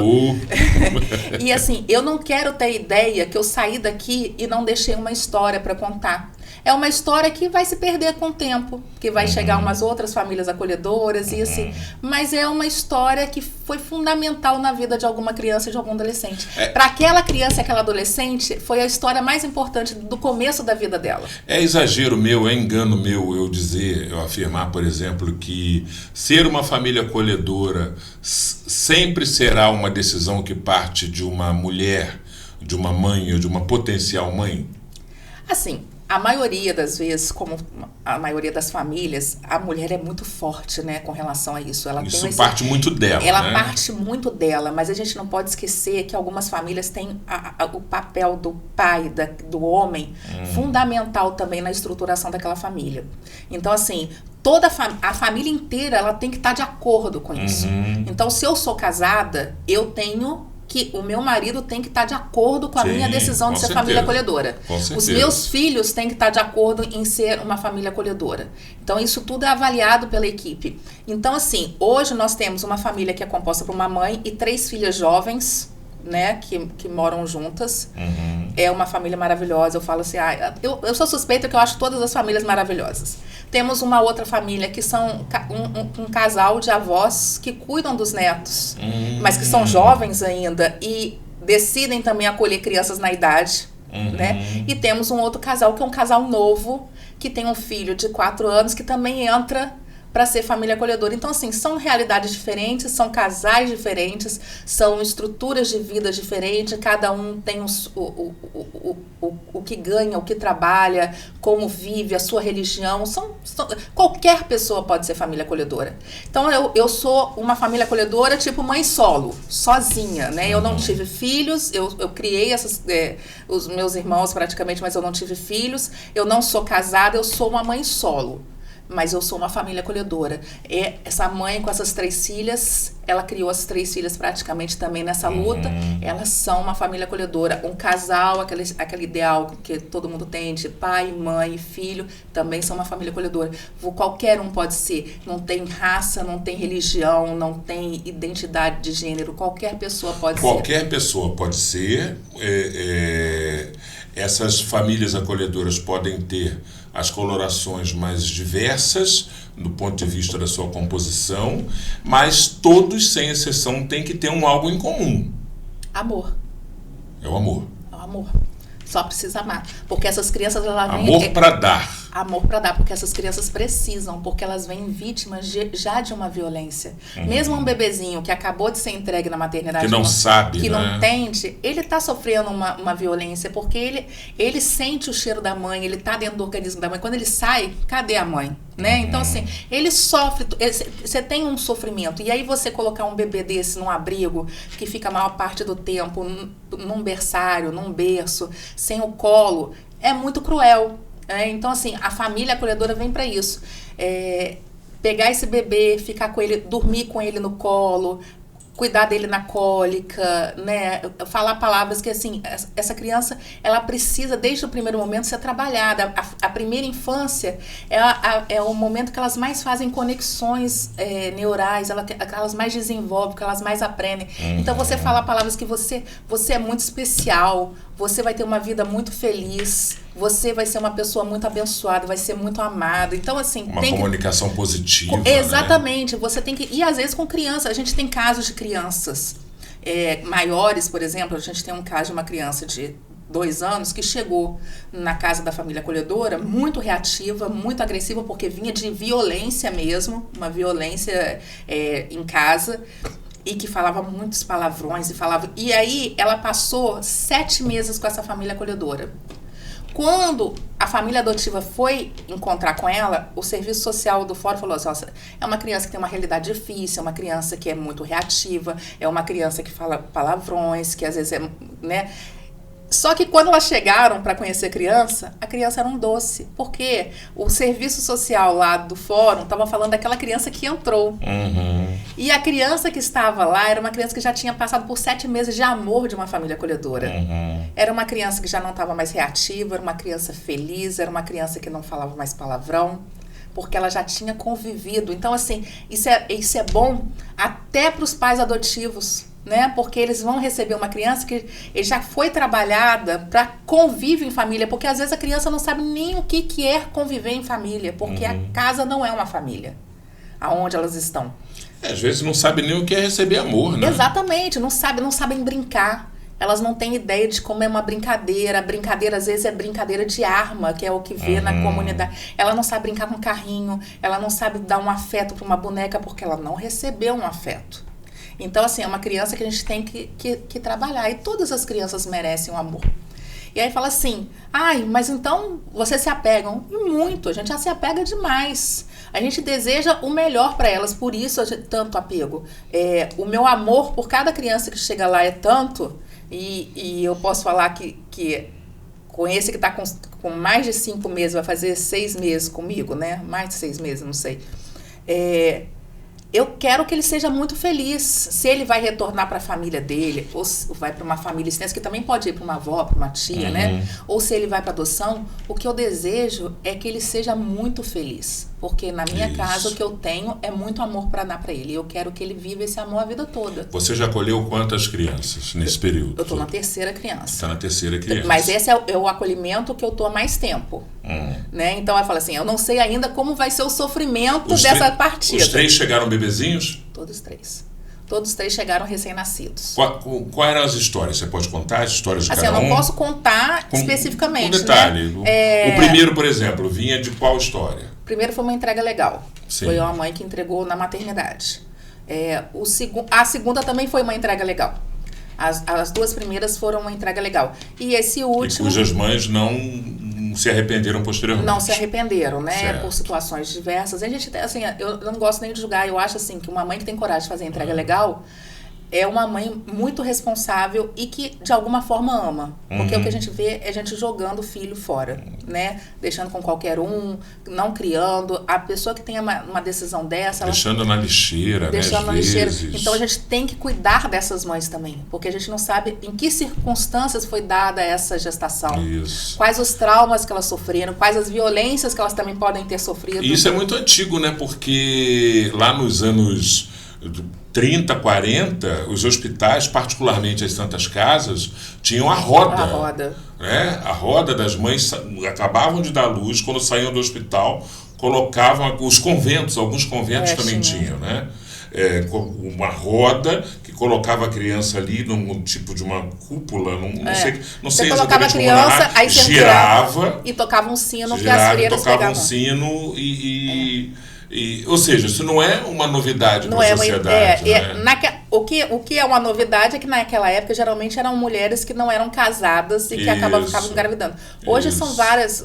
E assim, eu não quero ter a ideia que eu saí daqui e não deixei uma história para contar. É uma história que vai se perder com o tempo, que vai chegar umas outras famílias acolhedoras e assim, mas é uma história que foi fundamental na vida de alguma criança e de algum adolescente. Para aquela criança e aquela adolescente, foi a história mais importante do começo da vida dela. É exagero meu, é engano meu eu afirmar, por exemplo, que ser uma família acolhedora sempre será uma decisão que parte de uma mulher, de uma mãe ou de uma potencial mãe? Assim, a maioria das vezes, como a maioria das famílias, a mulher é muito forte, né, com relação a isso. Isso parte muito dela, Ela parte muito dela, mas a gente não pode esquecer que algumas famílias têm o papel do pai, do homem, fundamental também na estruturação daquela família. Então, assim, a família inteira, ela tem que estar de acordo com isso. Então, se eu sou casada, eu tenho... que o meu marido tem que estar de acordo com a minha decisão de ser família acolhedora. Os meus filhos têm que estar de acordo em ser uma família acolhedora. Então, isso tudo é avaliado pela equipe. Então, assim, hoje nós temos uma família que é composta por uma mãe e 3 filhas jovens, né, que moram juntas. É uma família maravilhosa. Eu falo assim, eu sou suspeita que eu acho todas as famílias maravilhosas. Temos uma outra família que são um casal de avós que cuidam dos netos, mas que são jovens ainda e decidem também acolher crianças na idade, né? E temos um outro casal que é um casal novo, que tem um filho de 4 anos que também entra para ser família acolhedora. Então, assim, são realidades diferentes, são casais diferentes, são estruturas de vida diferentes, cada um tem o que ganha, o que trabalha, como vive, a sua religião. Qualquer pessoa pode ser família acolhedora. Então, eu sou uma família acolhedora tipo mãe solo, sozinha, né? Eu não tive filhos, eu criei os meus irmãos praticamente, mas eu não tive filhos. Eu não sou casada, eu sou uma mãe solo. mas eu sou uma família acolhedora. Essa mãe com essas 3 filhas, ela criou as 3 filhas praticamente também nessa luta, elas são uma família acolhedora. Um casal, aquele ideal que todo mundo tem de pai, mãe e filho, também são uma família acolhedora. Qualquer um pode ser, não tem raça, não tem religião, não tem identidade de gênero, qualquer pessoa pode ser. Qualquer pessoa pode ser. Essas famílias acolhedoras podem ter as colorações mais diversas do ponto de vista da sua composição, mas todos, sem exceção, têm que ter algo em comum. Amor. É o amor. É o amor. Só precisa amar. Porque essas crianças, elas vêm... Amor para dar. Amor para dar, porque essas crianças precisam, porque elas vêm vítimas já de uma violência. Mesmo um bebezinho que acabou de ser entregue na maternidade, que não sabe, que né? não entende, ele está sofrendo uma violência, porque ele sente o cheiro da mãe, ele está dentro do organismo da mãe. Quando ele sai, cadê a mãe? Né? Então, assim, ele sofre, você tem um sofrimento. E aí você colocar um bebê desse num abrigo, que fica a maior parte do tempo num berçário, num berço, sem o colo, é muito cruel. Então, assim, a família acolhedora vem para isso. Pegar esse bebê, ficar com ele, dormir com ele no colo, cuidar dele na cólica, né? Falar palavras que, assim, essa criança, ela precisa, desde o primeiro momento, ser trabalhada. A primeira infância é o momento que elas mais fazem conexões neurais, que elas mais desenvolvem, que elas mais aprendem. Então, você falar palavras que você é muito especial, você vai ter uma vida muito feliz, você vai ser uma pessoa muito abençoada, vai ser muito amada. Então, assim... Uma comunicação positiva, exatamente. Né? Você tem que... E, às vezes, com criança. A gente tem casos de crianças maiores, por exemplo. A gente tem um caso de uma criança de 2 anos que chegou na casa da família acolhedora muito reativa, muito agressiva, porque vinha de violência mesmo. Uma violência em casa... E que falava muitos palavrões e aí ela passou 7 meses com essa família acolhedora. Quando a família adotiva foi encontrar com ela, o serviço social do fórum falou assim, é uma criança que tem uma realidade difícil, é uma criança que é muito reativa, é uma criança que fala palavrões, que às vezes né? Só que quando elas chegaram para conhecer a criança era um doce. Porque o serviço social lá do fórum estava falando daquela criança que entrou. E a criança que estava lá era uma criança que já tinha passado por 7 meses de amor de uma família acolhedora. Era uma criança que já não estava mais reativa, era uma criança feliz, era uma criança que não falava mais palavrão, porque ela já tinha convivido. Então, assim, isso é bom até para os pais adotivos, né? Porque eles vão receber uma criança que já foi trabalhada para convívio em família, porque às vezes a criança não sabe nem o que é conviver em família, porque a casa não é uma família, aonde elas estão. Às vezes não sabe nem o que é receber amor, né? Exatamente, não sabem brincar. Elas não têm ideia de como é uma brincadeira. A brincadeira, às vezes, é brincadeira de arma, que é o que vê na comunidade. Ela não sabe brincar com carrinho, ela não sabe dar um afeto para uma boneca, porque ela não recebeu um afeto. Então, assim, é uma criança que a gente tem que trabalhar. E todas as crianças merecem um amor. E aí fala assim, mas então vocês se apegam? E muito, a gente já se apega demais. A gente deseja o melhor para elas, por isso tanto apego. O meu amor por cada criança que chega lá é tanto, e eu posso falar que com esse que está com mais de 5 meses, vai fazer 6 meses comigo, né? Mais de 6 meses, não sei. Eu quero que ele seja muito feliz. Se ele vai retornar para a família dele, ou vai para uma família extensa, que também pode ir para uma avó, para uma tia, né? Ou se ele vai para adoção, o que eu desejo é que ele seja muito feliz. Porque na minha casa o que eu tenho é muito amor para dar para ele. Eu quero que ele viva esse amor a vida toda. Você já acolheu quantas crianças nesse período? Eu estou na 3ª criança. Está na 3ª criança. Mas esse é o acolhimento que eu estou há mais tempo. Né? Então, eu falo assim, eu não sei ainda como vai ser o sofrimento dessa partida. Os 3 chegaram bebezinhos? Todos 3. Todos 3 chegaram recém-nascidos. Quais eram as histórias? Você pode contar as histórias de cada um? Eu não posso contar especificamente. Um detalhe. Né? O primeiro, por exemplo, vinha de qual história? O primeiro foi uma entrega legal. Sim. Foi uma mãe que entregou na maternidade. A segunda também foi uma entrega legal. As 2 primeiras foram uma entrega legal. E esse último... E cujas mães não se arrependeram posteriormente. Não se arrependeram, né? Certo. Por situações diversas. A gente, assim, eu não gosto nem de julgar. Eu acho, assim, que uma mãe que tem coragem de fazer entrega legal, é uma mãe muito responsável e que de alguma forma ama. Porque o que a gente vê é a gente jogando o filho fora, né? Deixando com qualquer um, não criando. A pessoa que tem uma decisão dessa... Deixando na lixeira, deixando né? na lixeira. Então a gente tem que cuidar dessas mães também. Porque a gente não sabe em que circunstâncias foi dada essa gestação. Isso. Quais os traumas que elas sofreram, quais as violências que elas também podem ter sofrido. E isso é muito antigo, né? Porque lá nos anos 30, 40, os hospitais, particularmente as Santas Casas, tinham a roda. A roda. Né? A roda das mães acabavam de dar luz, quando saíam do hospital, colocavam os conventos, alguns conventos também tinham, né? Uma roda que colocava a criança ali num tipo de uma cúpula, não sei colocava exatamente a criança, como aí você girava e tocava um sino que as freiras tocava pegavam. um sino ou seja, isso não é uma novidade para a sociedade. Né? O que é uma novidade é que naquela época geralmente eram mulheres que não eram casadas e que ficavam engravidando. Hoje são várias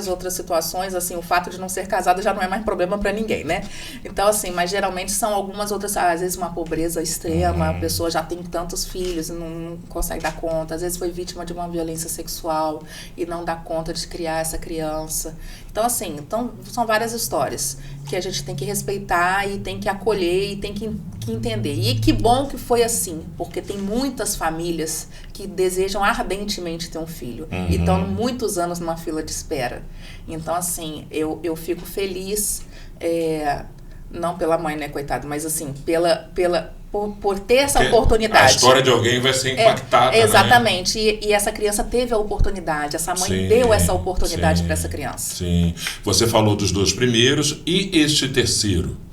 outras situações, assim, o fato de não ser casada já não é mais problema para ninguém, né? Então, assim, mas geralmente são algumas outras, às vezes uma pobreza extrema, a pessoa já tem tantos filhos e não consegue dar conta, às vezes foi vítima de uma violência sexual e não dá conta de criar essa criança. Então, assim, são várias histórias que a gente tem que respeitar e tem que acolher e tem que entender. E que bom que foi assim, porque tem muitas famílias que desejam ardentemente ter um filho e estão muitos anos numa fila de espera. Então, assim, eu fico feliz, não pela mãe, né, coitada, mas assim, por ter essa oportunidade. A história de alguém vai ser impactada, exatamente. Né? E essa criança teve a oportunidade, essa mãe deu essa oportunidade para essa criança. Sim. Você falou dos 2 primeiros e este terceiro,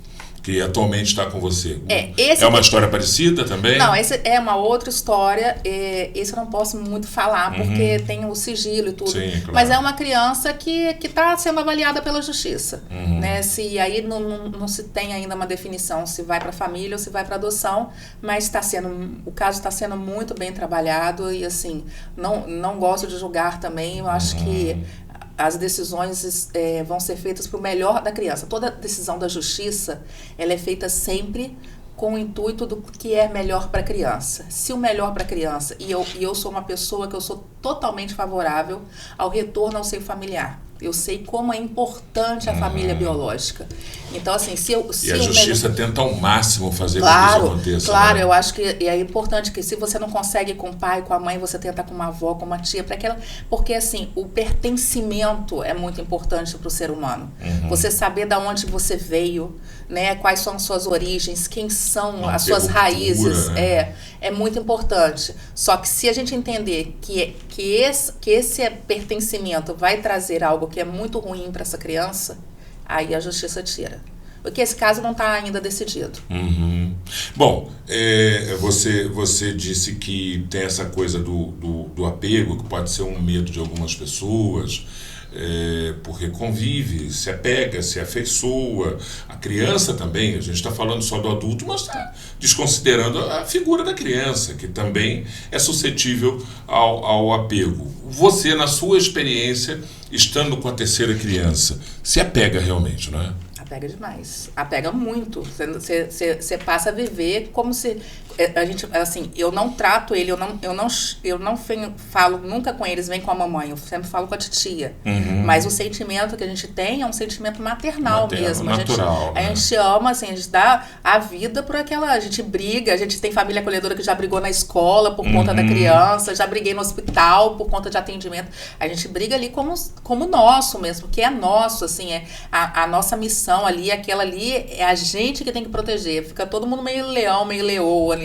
que atualmente está com você. É uma história parecida também? Não, esse é uma outra história. Esse eu não posso muito falar, porque tem o sigilo e tudo. Sim, claro. Mas é uma criança que está sendo avaliada pela justiça. Né? Aí não se tem ainda uma definição se vai para a família ou se vai para adoção, mas o caso está sendo muito bem trabalhado e, assim, não gosto de julgar também. Eu acho que as decisões vão ser feitas para o melhor da criança. Toda decisão da justiça, ela é feita sempre com o intuito do que é melhor para a criança. Se o melhor para a criança, e eu sou uma pessoa que eu sou totalmente favorável ao retorno ao seio familiar. Eu sei como é importante a família biológica. Então, assim, e a justiça tenta ao máximo fazer com que isso aconteça. Claro, né? eu acho que é importante que se você não consegue com o pai, com a mãe, você tenta com uma avó, com uma tia, porque, assim, o pertencimento é muito importante para o ser humano. Você saber de onde você veio, né? Quais são as suas origens, quem são as suas raízes, né? É muito importante. Só que se a gente entender que esse pertencimento vai trazer algo que é muito ruim para essa criança, aí a justiça tira. Porque esse caso não está ainda decidido. Bom, você disse que tem essa coisa do apego, que pode ser um medo de algumas pessoas, porque convive, se apega, se afeiçoa. A criança também, a gente está falando só do adulto, mas está desconsiderando a figura da criança, que também é suscetível ao apego. Você, na sua experiência, estando com a terceira criança, se apega realmente, não é? Apega demais. Apega muito. Você passa a viver como se... A gente, assim, eu não trato ele, eu não falo nunca com eles, vem com a mamãe, eu sempre falo com a titia. Mas o sentimento que a gente tem é um sentimento maternal mesmo. Natural, a gente ama, assim, a gente dá a vida por aquela... A gente briga, a gente tem família acolhedora que já brigou na escola por conta da criança, já briguei no hospital por conta de atendimento. A gente briga ali como nosso mesmo, que é nosso, assim, a nossa missão ali, aquela ali, é a gente que tem que proteger. Fica todo mundo meio leão, meio leoa ali,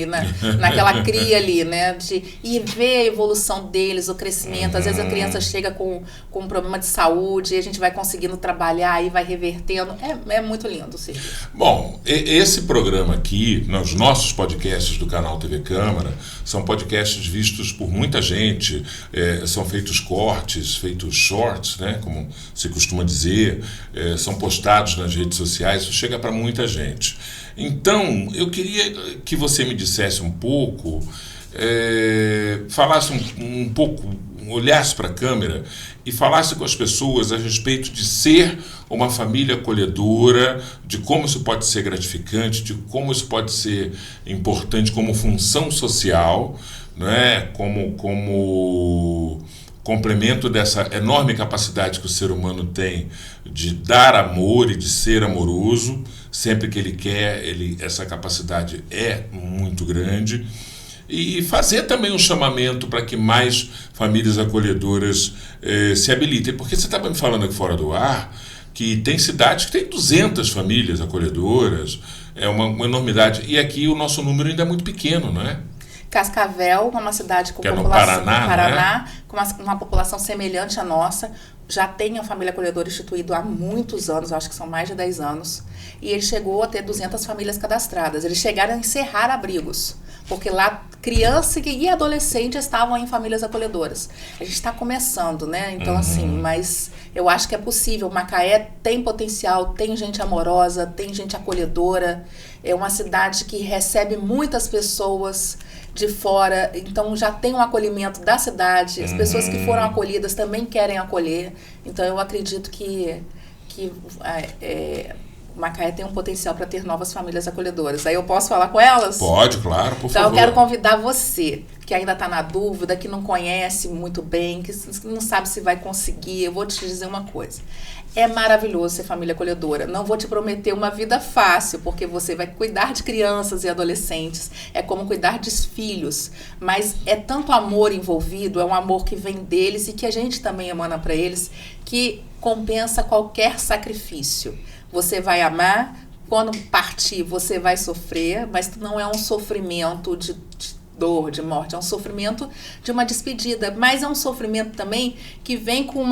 naquela cria ali, né? E ver a evolução deles, o crescimento. Às vezes a criança chega com um problema de saúde e a gente vai conseguindo trabalhar e vai revertendo. É muito lindo o serviço. Bom, esse programa aqui, os nossos podcasts do canal TV Câmara, são podcasts vistos por muita gente, são feitos cortes, feitos shorts, né? Como se costuma dizer, são postados nas redes sociais, isso chega para muita gente. Então, eu queria que você me dissesse um pouco, falasse um pouco olhasse para a câmera e falasse com as pessoas a respeito de ser uma família acolhedora, de como isso pode ser gratificante, de como isso pode ser importante como função social, né? Como complemento dessa enorme capacidade que o ser humano tem de dar amor e de ser amoroso, sempre que ele quer, essa capacidade é muito grande. E fazer também um chamamento para que mais famílias acolhedoras se habilitem. Porque você estava me falando aqui fora do ar que tem cidades que tem 200 famílias acolhedoras, é uma enormidade. E aqui o nosso número ainda é muito pequeno, não é? Cascavel, uma cidade com população no Paraná, né? Com uma população semelhante à nossa, já tem a família acolhedora instituído há muitos anos, acho que são mais de 10 anos, e ele chegou a ter 200 famílias cadastradas. Eles chegaram a encerrar abrigos, porque lá criança e adolescente estavam em famílias acolhedoras. A gente está começando, né? Então, assim, mas eu acho que é possível. Macaé tem potencial, tem gente amorosa, tem gente acolhedora. É uma cidade que recebe muitas pessoas de fora, então já tem um acolhimento da cidade. As pessoas que foram acolhidas também querem acolher. Então, eu acredito que Macaé tem um potencial para ter novas famílias acolhedoras. Aí eu posso falar com elas? Pode, claro, por favor. Então eu quero convidar você, que ainda está na dúvida, que não conhece muito bem, que não sabe se vai conseguir. Eu vou te dizer uma coisa. É maravilhoso ser família acolhedora. Não vou te prometer uma vida fácil, porque você vai cuidar de crianças e adolescentes. É como cuidar de filhos. Mas é tanto amor envolvido, é um amor que vem deles e que a gente também emana para eles, que compensa qualquer sacrifício. Você vai amar, quando partir você vai sofrer, mas não é um sofrimento de dor, de morte, é um sofrimento de uma despedida, mas é um sofrimento também que vem com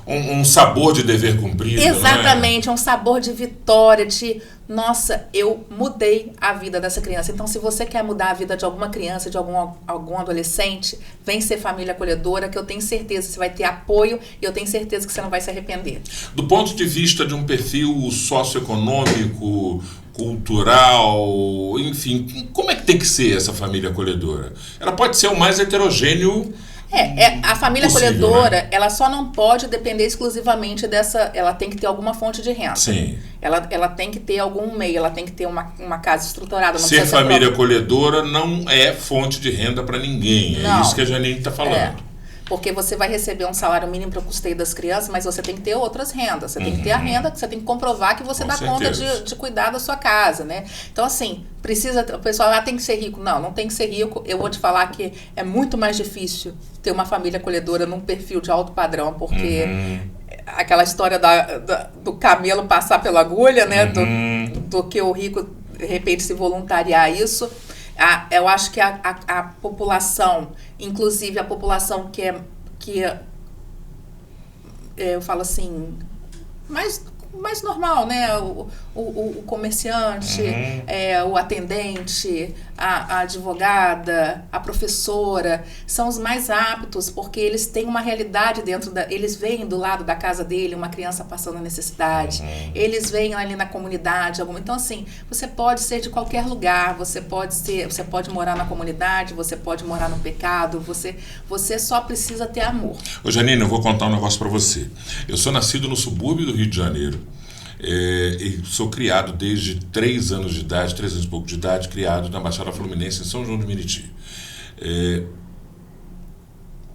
um sabor de dever cumprido. Exatamente, um sabor de vitória, de nossa, eu mudei a vida dessa criança. Então, se você quer mudar a vida de alguma criança, de algum adolescente, vem ser família acolhedora, que eu tenho certeza que você vai ter apoio e eu tenho certeza que você não vai se arrepender. Do ponto de vista de um perfil socioeconômico, cultural, enfim, como é que tem que ser essa família acolhedora? Ela pode ser o mais heterogêneo a família possível, acolhedora, né? Ela só não pode depender exclusivamente dessa. Ela tem que ter alguma fonte de renda. Sim. Ela tem que ter algum meio, ela tem que ter uma casa estruturada. Não ser família acolhedora não é fonte de renda para ninguém. Não. É isso que a Janine está falando. Porque você vai receber um salário mínimo para o custeio das crianças, mas você tem que ter outras rendas. Você tem que ter a renda, você tem que comprovar que você dá conta de cuidar da sua casa, né? Então, assim, o pessoal tem que ser rico. Não tem que ser rico. Eu vou te falar que é muito mais difícil ter uma família acolhedora num perfil de alto padrão, porque aquela história do camelo passar pela agulha, né? Do que o rico, de repente, se voluntariar a isso. Eu acho que a população, inclusive a população que eu falo assim, mais normal, né? O comerciante, o atendente, a advogada, a professora, são os mais aptos, porque eles têm uma realidade eles veem do lado da casa dele uma criança passando necessidade, eles veem ali na comunidade então assim, você pode ser de qualquer lugar, você pode morar na comunidade, você pode morar no pecado, você só precisa ter amor. Ô Janine, eu vou contar um negócio para você. Eu sou nascido no subúrbio do Rio de Janeiro. E sou criado desde 3 anos e pouco de idade, criado na Baixada Fluminense, em São João de Meriti.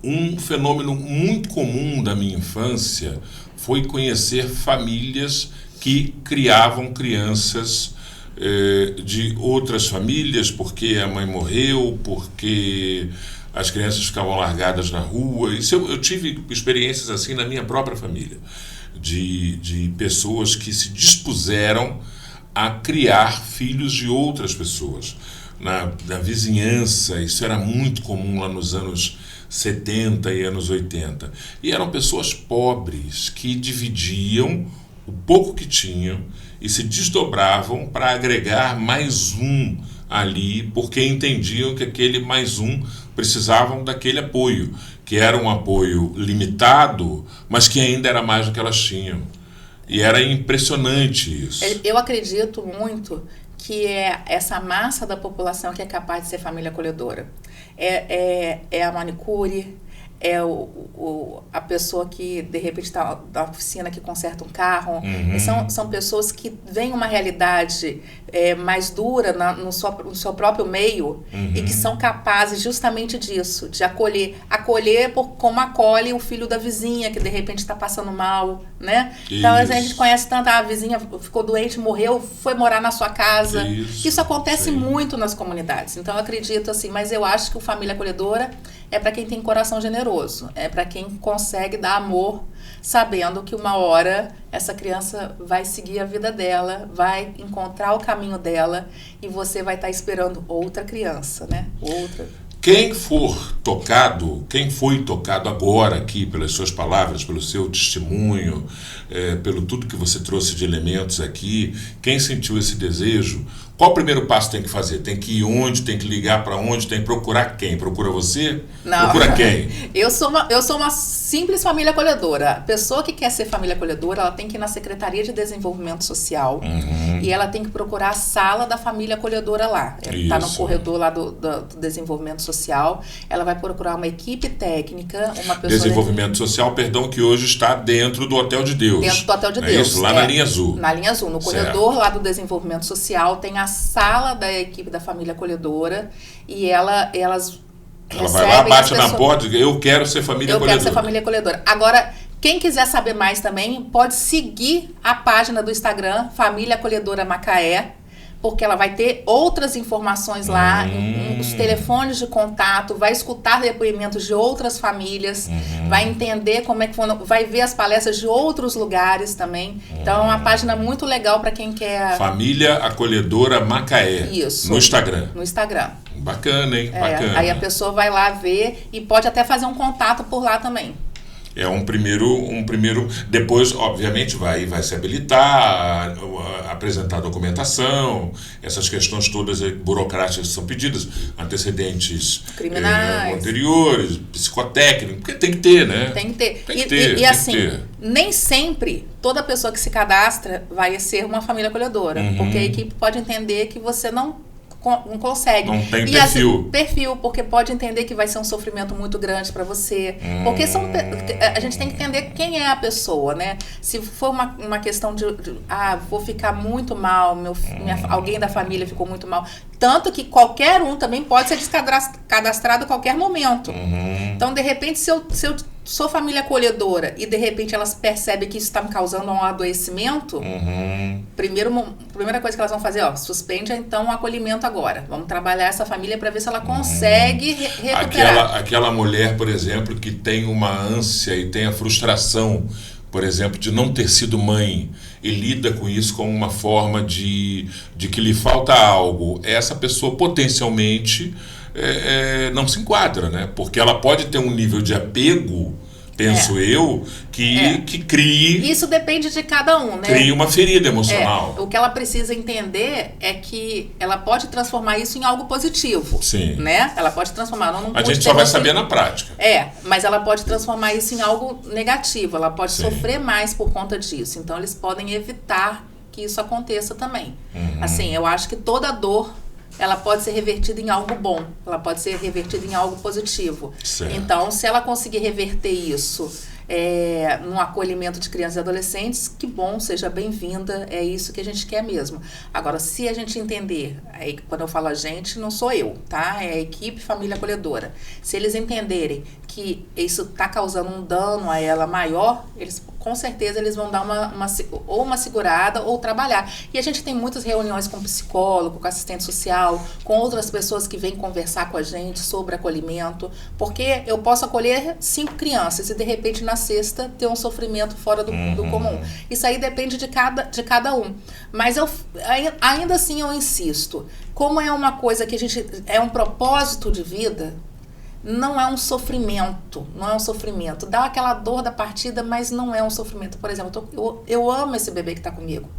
Um fenômeno muito comum da minha infância foi conhecer famílias que criavam crianças de outras famílias, porque a mãe morreu, porque as crianças ficavam largadas na rua. Eu tive experiências assim na minha própria família. De pessoas que se dispuseram a criar filhos de outras pessoas. Na vizinhança, isso era muito comum lá nos anos 70 e anos 80. E eram pessoas pobres que dividiam o pouco que tinham e se desdobravam para agregar mais um ali, porque entendiam que aquele mais um precisavam daquele apoio, que era um apoio limitado, mas que ainda era mais do que elas tinham. E era impressionante isso. Eu acredito muito que é essa massa da população que é capaz de ser família acolhedora. É a manicure, é a pessoa que de repente está na oficina que conserta um carro. São pessoas que veem uma realidade mais dura no seu próprio meio e que são capazes justamente disso, de acolher como acolhe o filho da vizinha que de repente está passando mal, né? Então a gente conhece tanto, a vizinha ficou doente, morreu, foi morar na sua casa. Isso acontece muito nas comunidades. Então eu acredito assim, mas eu acho que o família acolhedora é para quem tem coração generoso, é para quem consegue dar amor, sabendo que uma hora essa criança vai seguir a vida dela, vai encontrar o caminho dela e você vai estar esperando outra criança, né? Quem foi tocado agora aqui pelas suas palavras, pelo seu testemunho, pelo tudo que você trouxe de elementos aqui, quem sentiu esse desejo, qual o primeiro passo tem que fazer? Tem que ir onde? Tem que ligar para onde? Tem que procurar quem? Procura você? Não. Procura quem? Eu sou uma simples família acolhedora. A pessoa que quer ser família acolhedora, ela tem que ir na Secretaria de Desenvolvimento Social e ela tem que procurar a sala da família acolhedora lá. Está no corredor lá do Desenvolvimento Social. Ela vai procurar uma equipe técnica, uma pessoa... Desenvolvimento Social, perdão, que hoje está dentro do Hotel de Deus. Dentro do Hotel de Deus. Isso, lá na linha azul. Na linha azul. No corredor lá do Desenvolvimento Social tem a sala da equipe da família acolhedora e elas vai lá, bate na porta e diz, eu quero ser família acolhedora. Eu quero ser família acolhedora. Agora, quem quiser saber mais também, pode seguir a página do Instagram, Família Acolhedora Macaé, porque ela vai ter outras informações lá, os telefones de contato, vai escutar depoimentos de outras famílias, vai entender como é que vai ver as palestras de outros lugares também. Então é uma página muito legal para quem quer... Família Acolhedora Macaé. Isso. No Instagram. No Instagram. Bacana, hein? Bacana. Aí a pessoa vai lá ver e pode até fazer um contato por lá também. É um primeiro, depois obviamente vai se habilitar, apresentar documentação, essas questões todas burocráticas que são pedidas, antecedentes criminais, anteriores, psicotécnico, porque tem que ter, né? Tem que ter. E assim, nem sempre toda pessoa que se cadastra vai ser uma família acolhedora, porque a equipe pode entender que você não consegue. Não tem perfil. Perfil, porque pode entender que vai ser um sofrimento muito grande para você. Porque a gente tem que entender quem é a pessoa, né? Se for uma questão de vou ficar muito mal, alguém da família ficou muito mal. Tanto que qualquer um também pode ser descadastrado a qualquer momento. Então, de repente, se eu sou família acolhedora e de repente elas percebem que isso está me causando um adoecimento, primeira coisa que elas vão fazer, suspende então o acolhimento agora. Vamos trabalhar essa família para ver se ela consegue recuperar. Aquela mulher, por exemplo, que tem uma ânsia e tem a frustração, por exemplo, de não ter sido mãe e lida com isso como uma forma de que lhe falta algo, essa pessoa potencialmente não se enquadra, né? Porque ela pode ter um nível de apego, penso eu, que crie... Isso depende de cada um, né? Cria uma ferida emocional. O que ela precisa entender é que ela pode transformar isso em algo positivo. Sim. Né? Ela pode transformar... A gente só vai saber na prática. Mas ela pode transformar isso em algo negativo. Ela pode sofrer mais por conta disso. Então, eles podem evitar que isso aconteça também. Assim, eu acho que toda dor... ela pode ser revertida em algo bom, ela pode ser revertida em algo positivo. Certo. Então, se ela conseguir reverter isso num acolhimento de crianças e adolescentes, que bom, seja bem-vinda, é isso que a gente quer mesmo. Agora, se a gente entender, aí quando eu falo a gente, não sou eu, tá? É a equipe Família Acolhedora. Se eles entenderem que isso está causando um dano a ela maior, com certeza eles vão dar uma segurada ou trabalhar. E a gente tem muitas reuniões com psicólogo, com assistente social, com outras pessoas que vêm conversar com a gente sobre acolhimento, porque eu posso acolher 5 crianças e de repente na sexta ter um sofrimento fora do comum. Isso aí depende de cada um. Mas ainda assim eu insisto, como é uma coisa que é um propósito de vida, não é um sofrimento, dá aquela dor da partida, mas não é um sofrimento. Por exemplo, eu amo esse bebê que está comigo,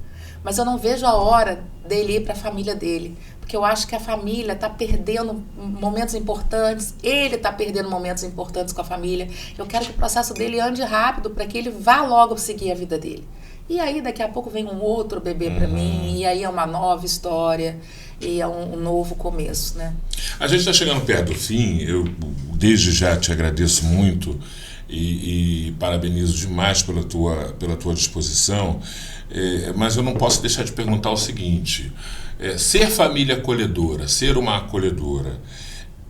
mas eu não vejo a hora dele ir para a família dele, porque eu acho que a família está perdendo momentos importantes, ele está perdendo momentos importantes com a família. Eu quero que o processo dele ande rápido para que ele vá logo seguir a vida dele. E aí daqui a pouco vem um outro bebê para mim, e aí é uma nova história, e é um novo começo, né? A gente está chegando perto do fim, eu desde já te agradeço muito e parabenizo demais pela tua disposição, mas eu não posso deixar de perguntar o seguinte, ser família acolhedora, ser uma acolhedora,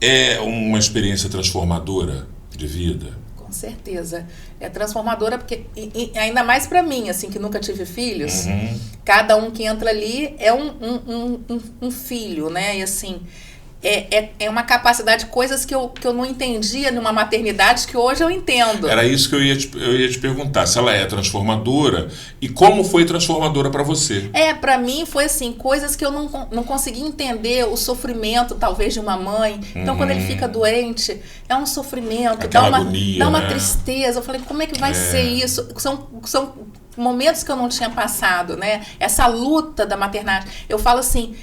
é uma experiência transformadora de vida? Com certeza. É transformadora, porque ainda mais para mim, assim, que nunca tive filhos, cada um que entra ali é um filho, né? E assim, é uma capacidade, coisas que eu não entendia numa maternidade que hoje eu entendo. Era isso que eu ia te perguntar, se ela é transformadora e como foi transformadora para você. Para mim foi assim, coisas que eu não consegui entender, o sofrimento talvez de uma mãe. Então quando ele fica doente, é um sofrimento, aquela agonia, dá uma né? tristeza. Eu falei, como é que vai ser isso? São momentos que eu não tinha passado, né? Essa luta da maternagem. Eu falo assim,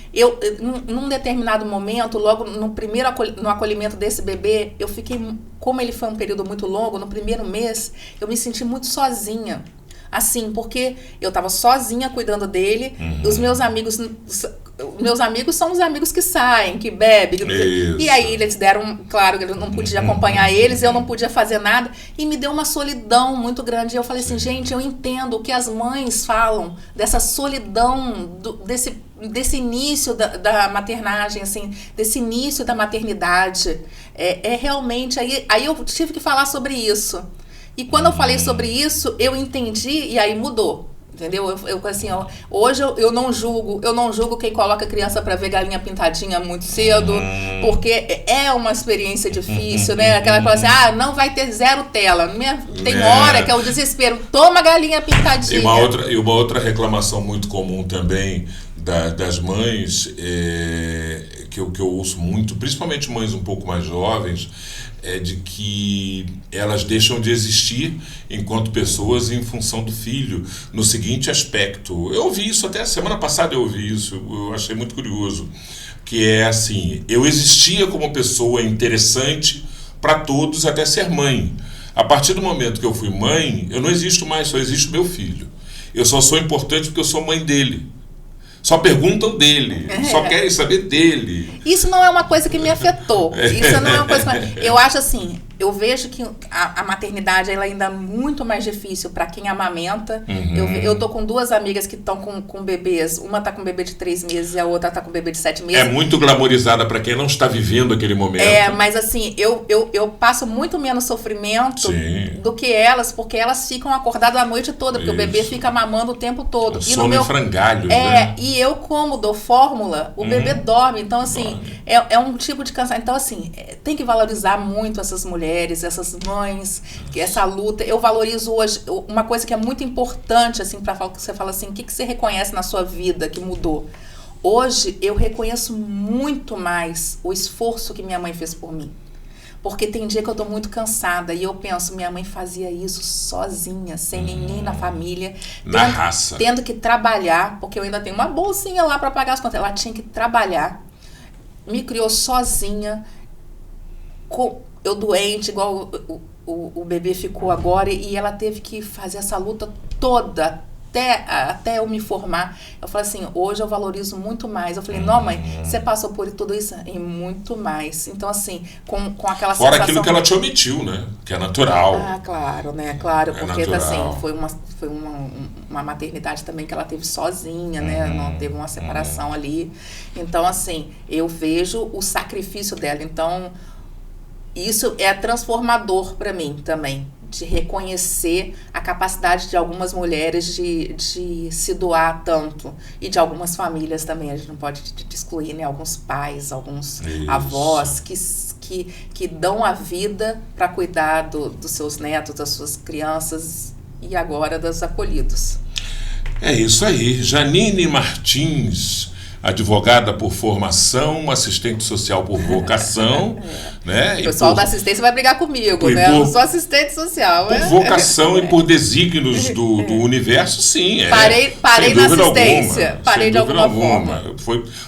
num determinado momento, logo no acolhimento desse bebê, eu fiquei, como ele foi um período muito longo, no primeiro mês, eu me senti muito sozinha. Assim, porque eu estava sozinha cuidando dele, os meus amigos são os amigos que saem, que bebem. Isso. E aí eles deram, claro, eu não podia acompanhar eles, eu não podia fazer nada, e me deu uma solidão muito grande. E eu falei assim, gente, eu entendo o que as mães falam dessa solidão, desse início da maternagem, assim, desse início da maternidade. Realmente, aí eu tive que falar sobre isso. E quando eu falei sobre isso, eu entendi e aí mudou. Entendeu? Assim, hoje eu não julgo quem coloca a criança para ver galinha pintadinha muito cedo, porque é uma experiência difícil, né? Aquela coisa assim, não vai ter zero tela. Tem hora que é o desespero, toma galinha pintadinha. E uma outra reclamação muito comum também das mães, que eu ouço muito, principalmente mães um pouco mais jovens, é de que elas deixam de existir enquanto pessoas em função do filho, no seguinte aspecto. Eu ouvi isso, até a semana passada eu ouvi isso, eu achei muito curioso, que é assim, eu existia como pessoa interessante para todos até ser mãe. A partir do momento que eu fui mãe, eu não existo mais, só existe o meu filho. Eu só sou importante porque eu sou mãe dele. Só perguntam dele, só querem saber dele. Isso não é uma coisa que me afetou. Isso não é uma coisa que... Eu acho assim, eu vejo que a maternidade ela ainda é muito mais difícil para quem amamenta. Eu tô com duas amigas que estão com bebês. Uma tá com bebê de 3 meses e a outra tá com bebê de 7 meses. É muito glamorizada para quem não está vivendo aquele momento. Mas assim, eu passo muito menos sofrimento do que elas, porque elas ficam acordadas a noite toda, porque o bebê fica mamando o tempo todo. Sono em frangalhos, né? E eu, como dou fórmula, o bebê dorme. Então, assim, é um tipo de cansaço. Então, assim, tem que valorizar muito essas mulheres, essas mães, essa luta. Eu valorizo hoje uma coisa que é muito importante, assim, para falar que você fala assim, o que você reconhece na sua vida que mudou? Hoje, eu reconheço muito mais o esforço que minha mãe fez por mim. Porque tem dia que eu tô muito cansada e eu penso, minha mãe fazia isso sozinha, sem ninguém na família. Raça. Tendo que trabalhar, porque eu ainda tenho uma bolsinha lá para pagar as contas. Ela tinha que trabalhar, me criou sozinha, eu doente, igual o bebê ficou agora, e ela teve que fazer essa luta toda, até eu me formar. Eu falei assim, hoje eu valorizo muito mais. Eu falei, não, mãe, você passou por tudo isso e muito mais. Então, assim, com aquela sensação... Fora aquilo que ela te omitiu, né? Que é natural. Claro, né? Claro, porque natural. Assim, foi uma maternidade também que ela teve sozinha, né? Não teve uma separação ali. Então, assim, eu vejo o sacrifício dela. Então, isso é transformador para mim também, de reconhecer a capacidade de algumas mulheres de se doar tanto, e de algumas famílias também, a gente não pode excluir, né? Alguns pais, alguns avós que dão a vida para cuidar dos seus netos, das suas crianças e agora dos acolhidos. É isso aí. Janine Martins, advogada por formação, assistente social por vocação, né? O pessoal da assistência vai brigar comigo, né? Eu não sou assistente social. Por vocação e por desígnios do universo, sim. Parei na assistência. Parei de alguma forma.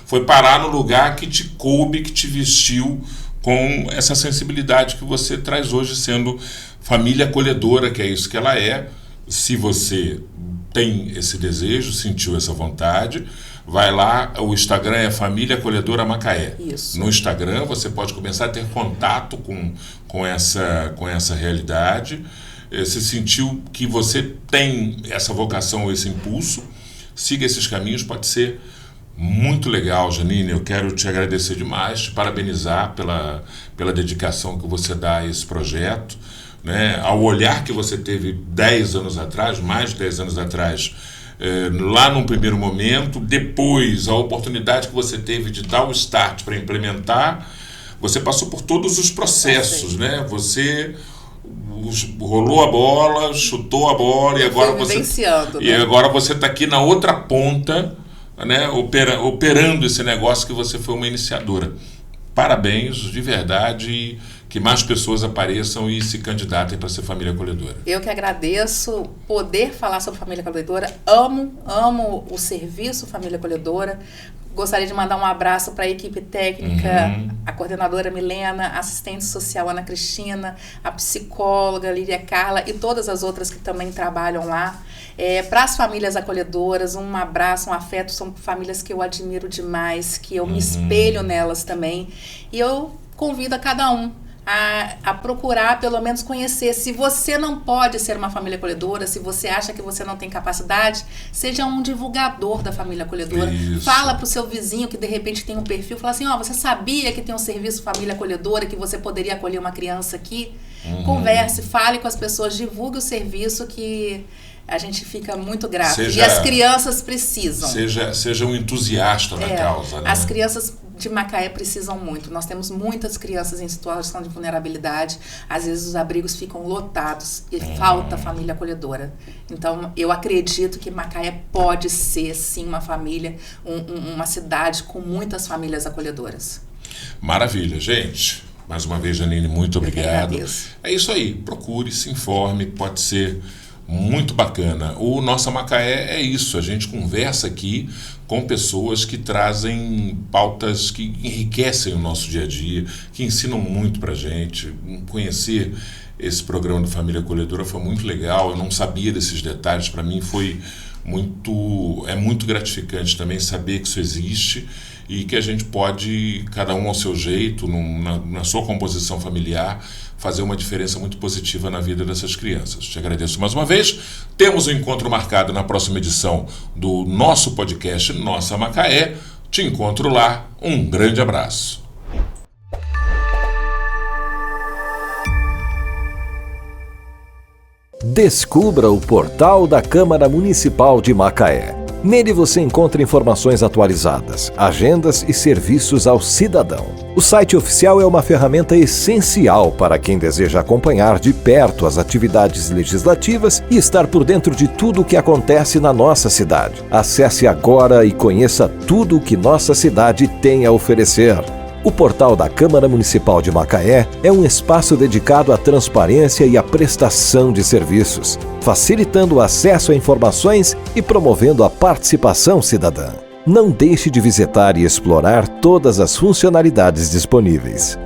Foi parar no lugar que te coube, que te vestiu com essa sensibilidade que você traz hoje, sendo família acolhedora, que é isso que ela é. Se você tem esse desejo, sentiu essa vontade, vai lá, o Instagram é Família Acolhedora Macaé. Isso. No Instagram você pode começar a ter contato com essa realidade. Você sentiu que você tem essa vocação, esse impulso, siga esses caminhos, pode ser muito legal, Janine. Eu quero te agradecer demais, te parabenizar pela dedicação que você dá a esse projeto, né? Ao olhar que você teve 10 anos atrás, mais de 10 anos atrás, lá num primeiro momento, depois a oportunidade que você teve de dar o start para implementar, você passou por todos os processos, né? Você rolou a bola, chutou a bola e agora você está aqui na outra ponta, né, operando esse negócio que você foi uma iniciadora. Parabéns, de verdade, que mais pessoas apareçam e se candidatem para ser Família Acolhedora. Eu que agradeço poder falar sobre Família Acolhedora, amo o serviço Família Acolhedora. Gostaria de mandar um abraço para a equipe técnica, a coordenadora Milena, a assistente social Ana Cristina, a psicóloga Lídia Carla e todas as outras que também trabalham lá. Para as famílias acolhedoras, um abraço, um afeto, são famílias que eu admiro demais, que eu me espelho nelas também. E eu convido a cada um a procurar, pelo menos conhecer. Se você não pode ser uma família acolhedora, se você acha que você não tem capacidade, seja um divulgador da família acolhedora. Isso. Fala pro seu vizinho que de repente tem um perfil, fala assim, você sabia que tem um serviço família acolhedora, que você poderia acolher uma criança aqui? Converse, fale com as pessoas, divulgue o serviço, que a gente fica muito grato. E as crianças precisam. Seja um entusiasta da causa, né? As crianças de Macaé precisam muito. Nós temos muitas crianças em situação de vulnerabilidade. Às vezes os abrigos ficam lotados e falta família acolhedora. Então, eu acredito que Macaé pode ser, sim, uma família, uma cidade com muitas famílias acolhedoras. Maravilha, gente. Mais uma vez, Janine, muito obrigado. É isso aí. Procure, se informe, pode ser muito bacana. O Nossa Macaé é isso, a gente conversa aqui com pessoas que trazem pautas que enriquecem o nosso dia a dia, que ensinam muito pra gente. Conhecer esse programa do Família Acolhedora foi muito legal, eu não sabia desses detalhes, para mim foi muito gratificante também saber que isso existe e que a gente pode, cada um ao seu jeito, na sua composição familiar, fazer uma diferença muito positiva na vida dessas crianças. Te agradeço mais uma vez. Temos um encontro marcado na próxima edição do nosso podcast Nossa Macaé. Te encontro lá. Um grande abraço. Descubra o portal da Câmara Municipal de Macaé. Nele você encontra informações atualizadas, agendas e serviços ao cidadão. O site oficial é uma ferramenta essencial para quem deseja acompanhar de perto as atividades legislativas e estar por dentro de tudo o que acontece na nossa cidade. Acesse agora e conheça tudo o que nossa cidade tem a oferecer. O portal da Câmara Municipal de Macaé é um espaço dedicado à transparência e à prestação de serviços, facilitando o acesso a informações e promovendo a participação cidadã. Não deixe de visitar e explorar todas as funcionalidades disponíveis.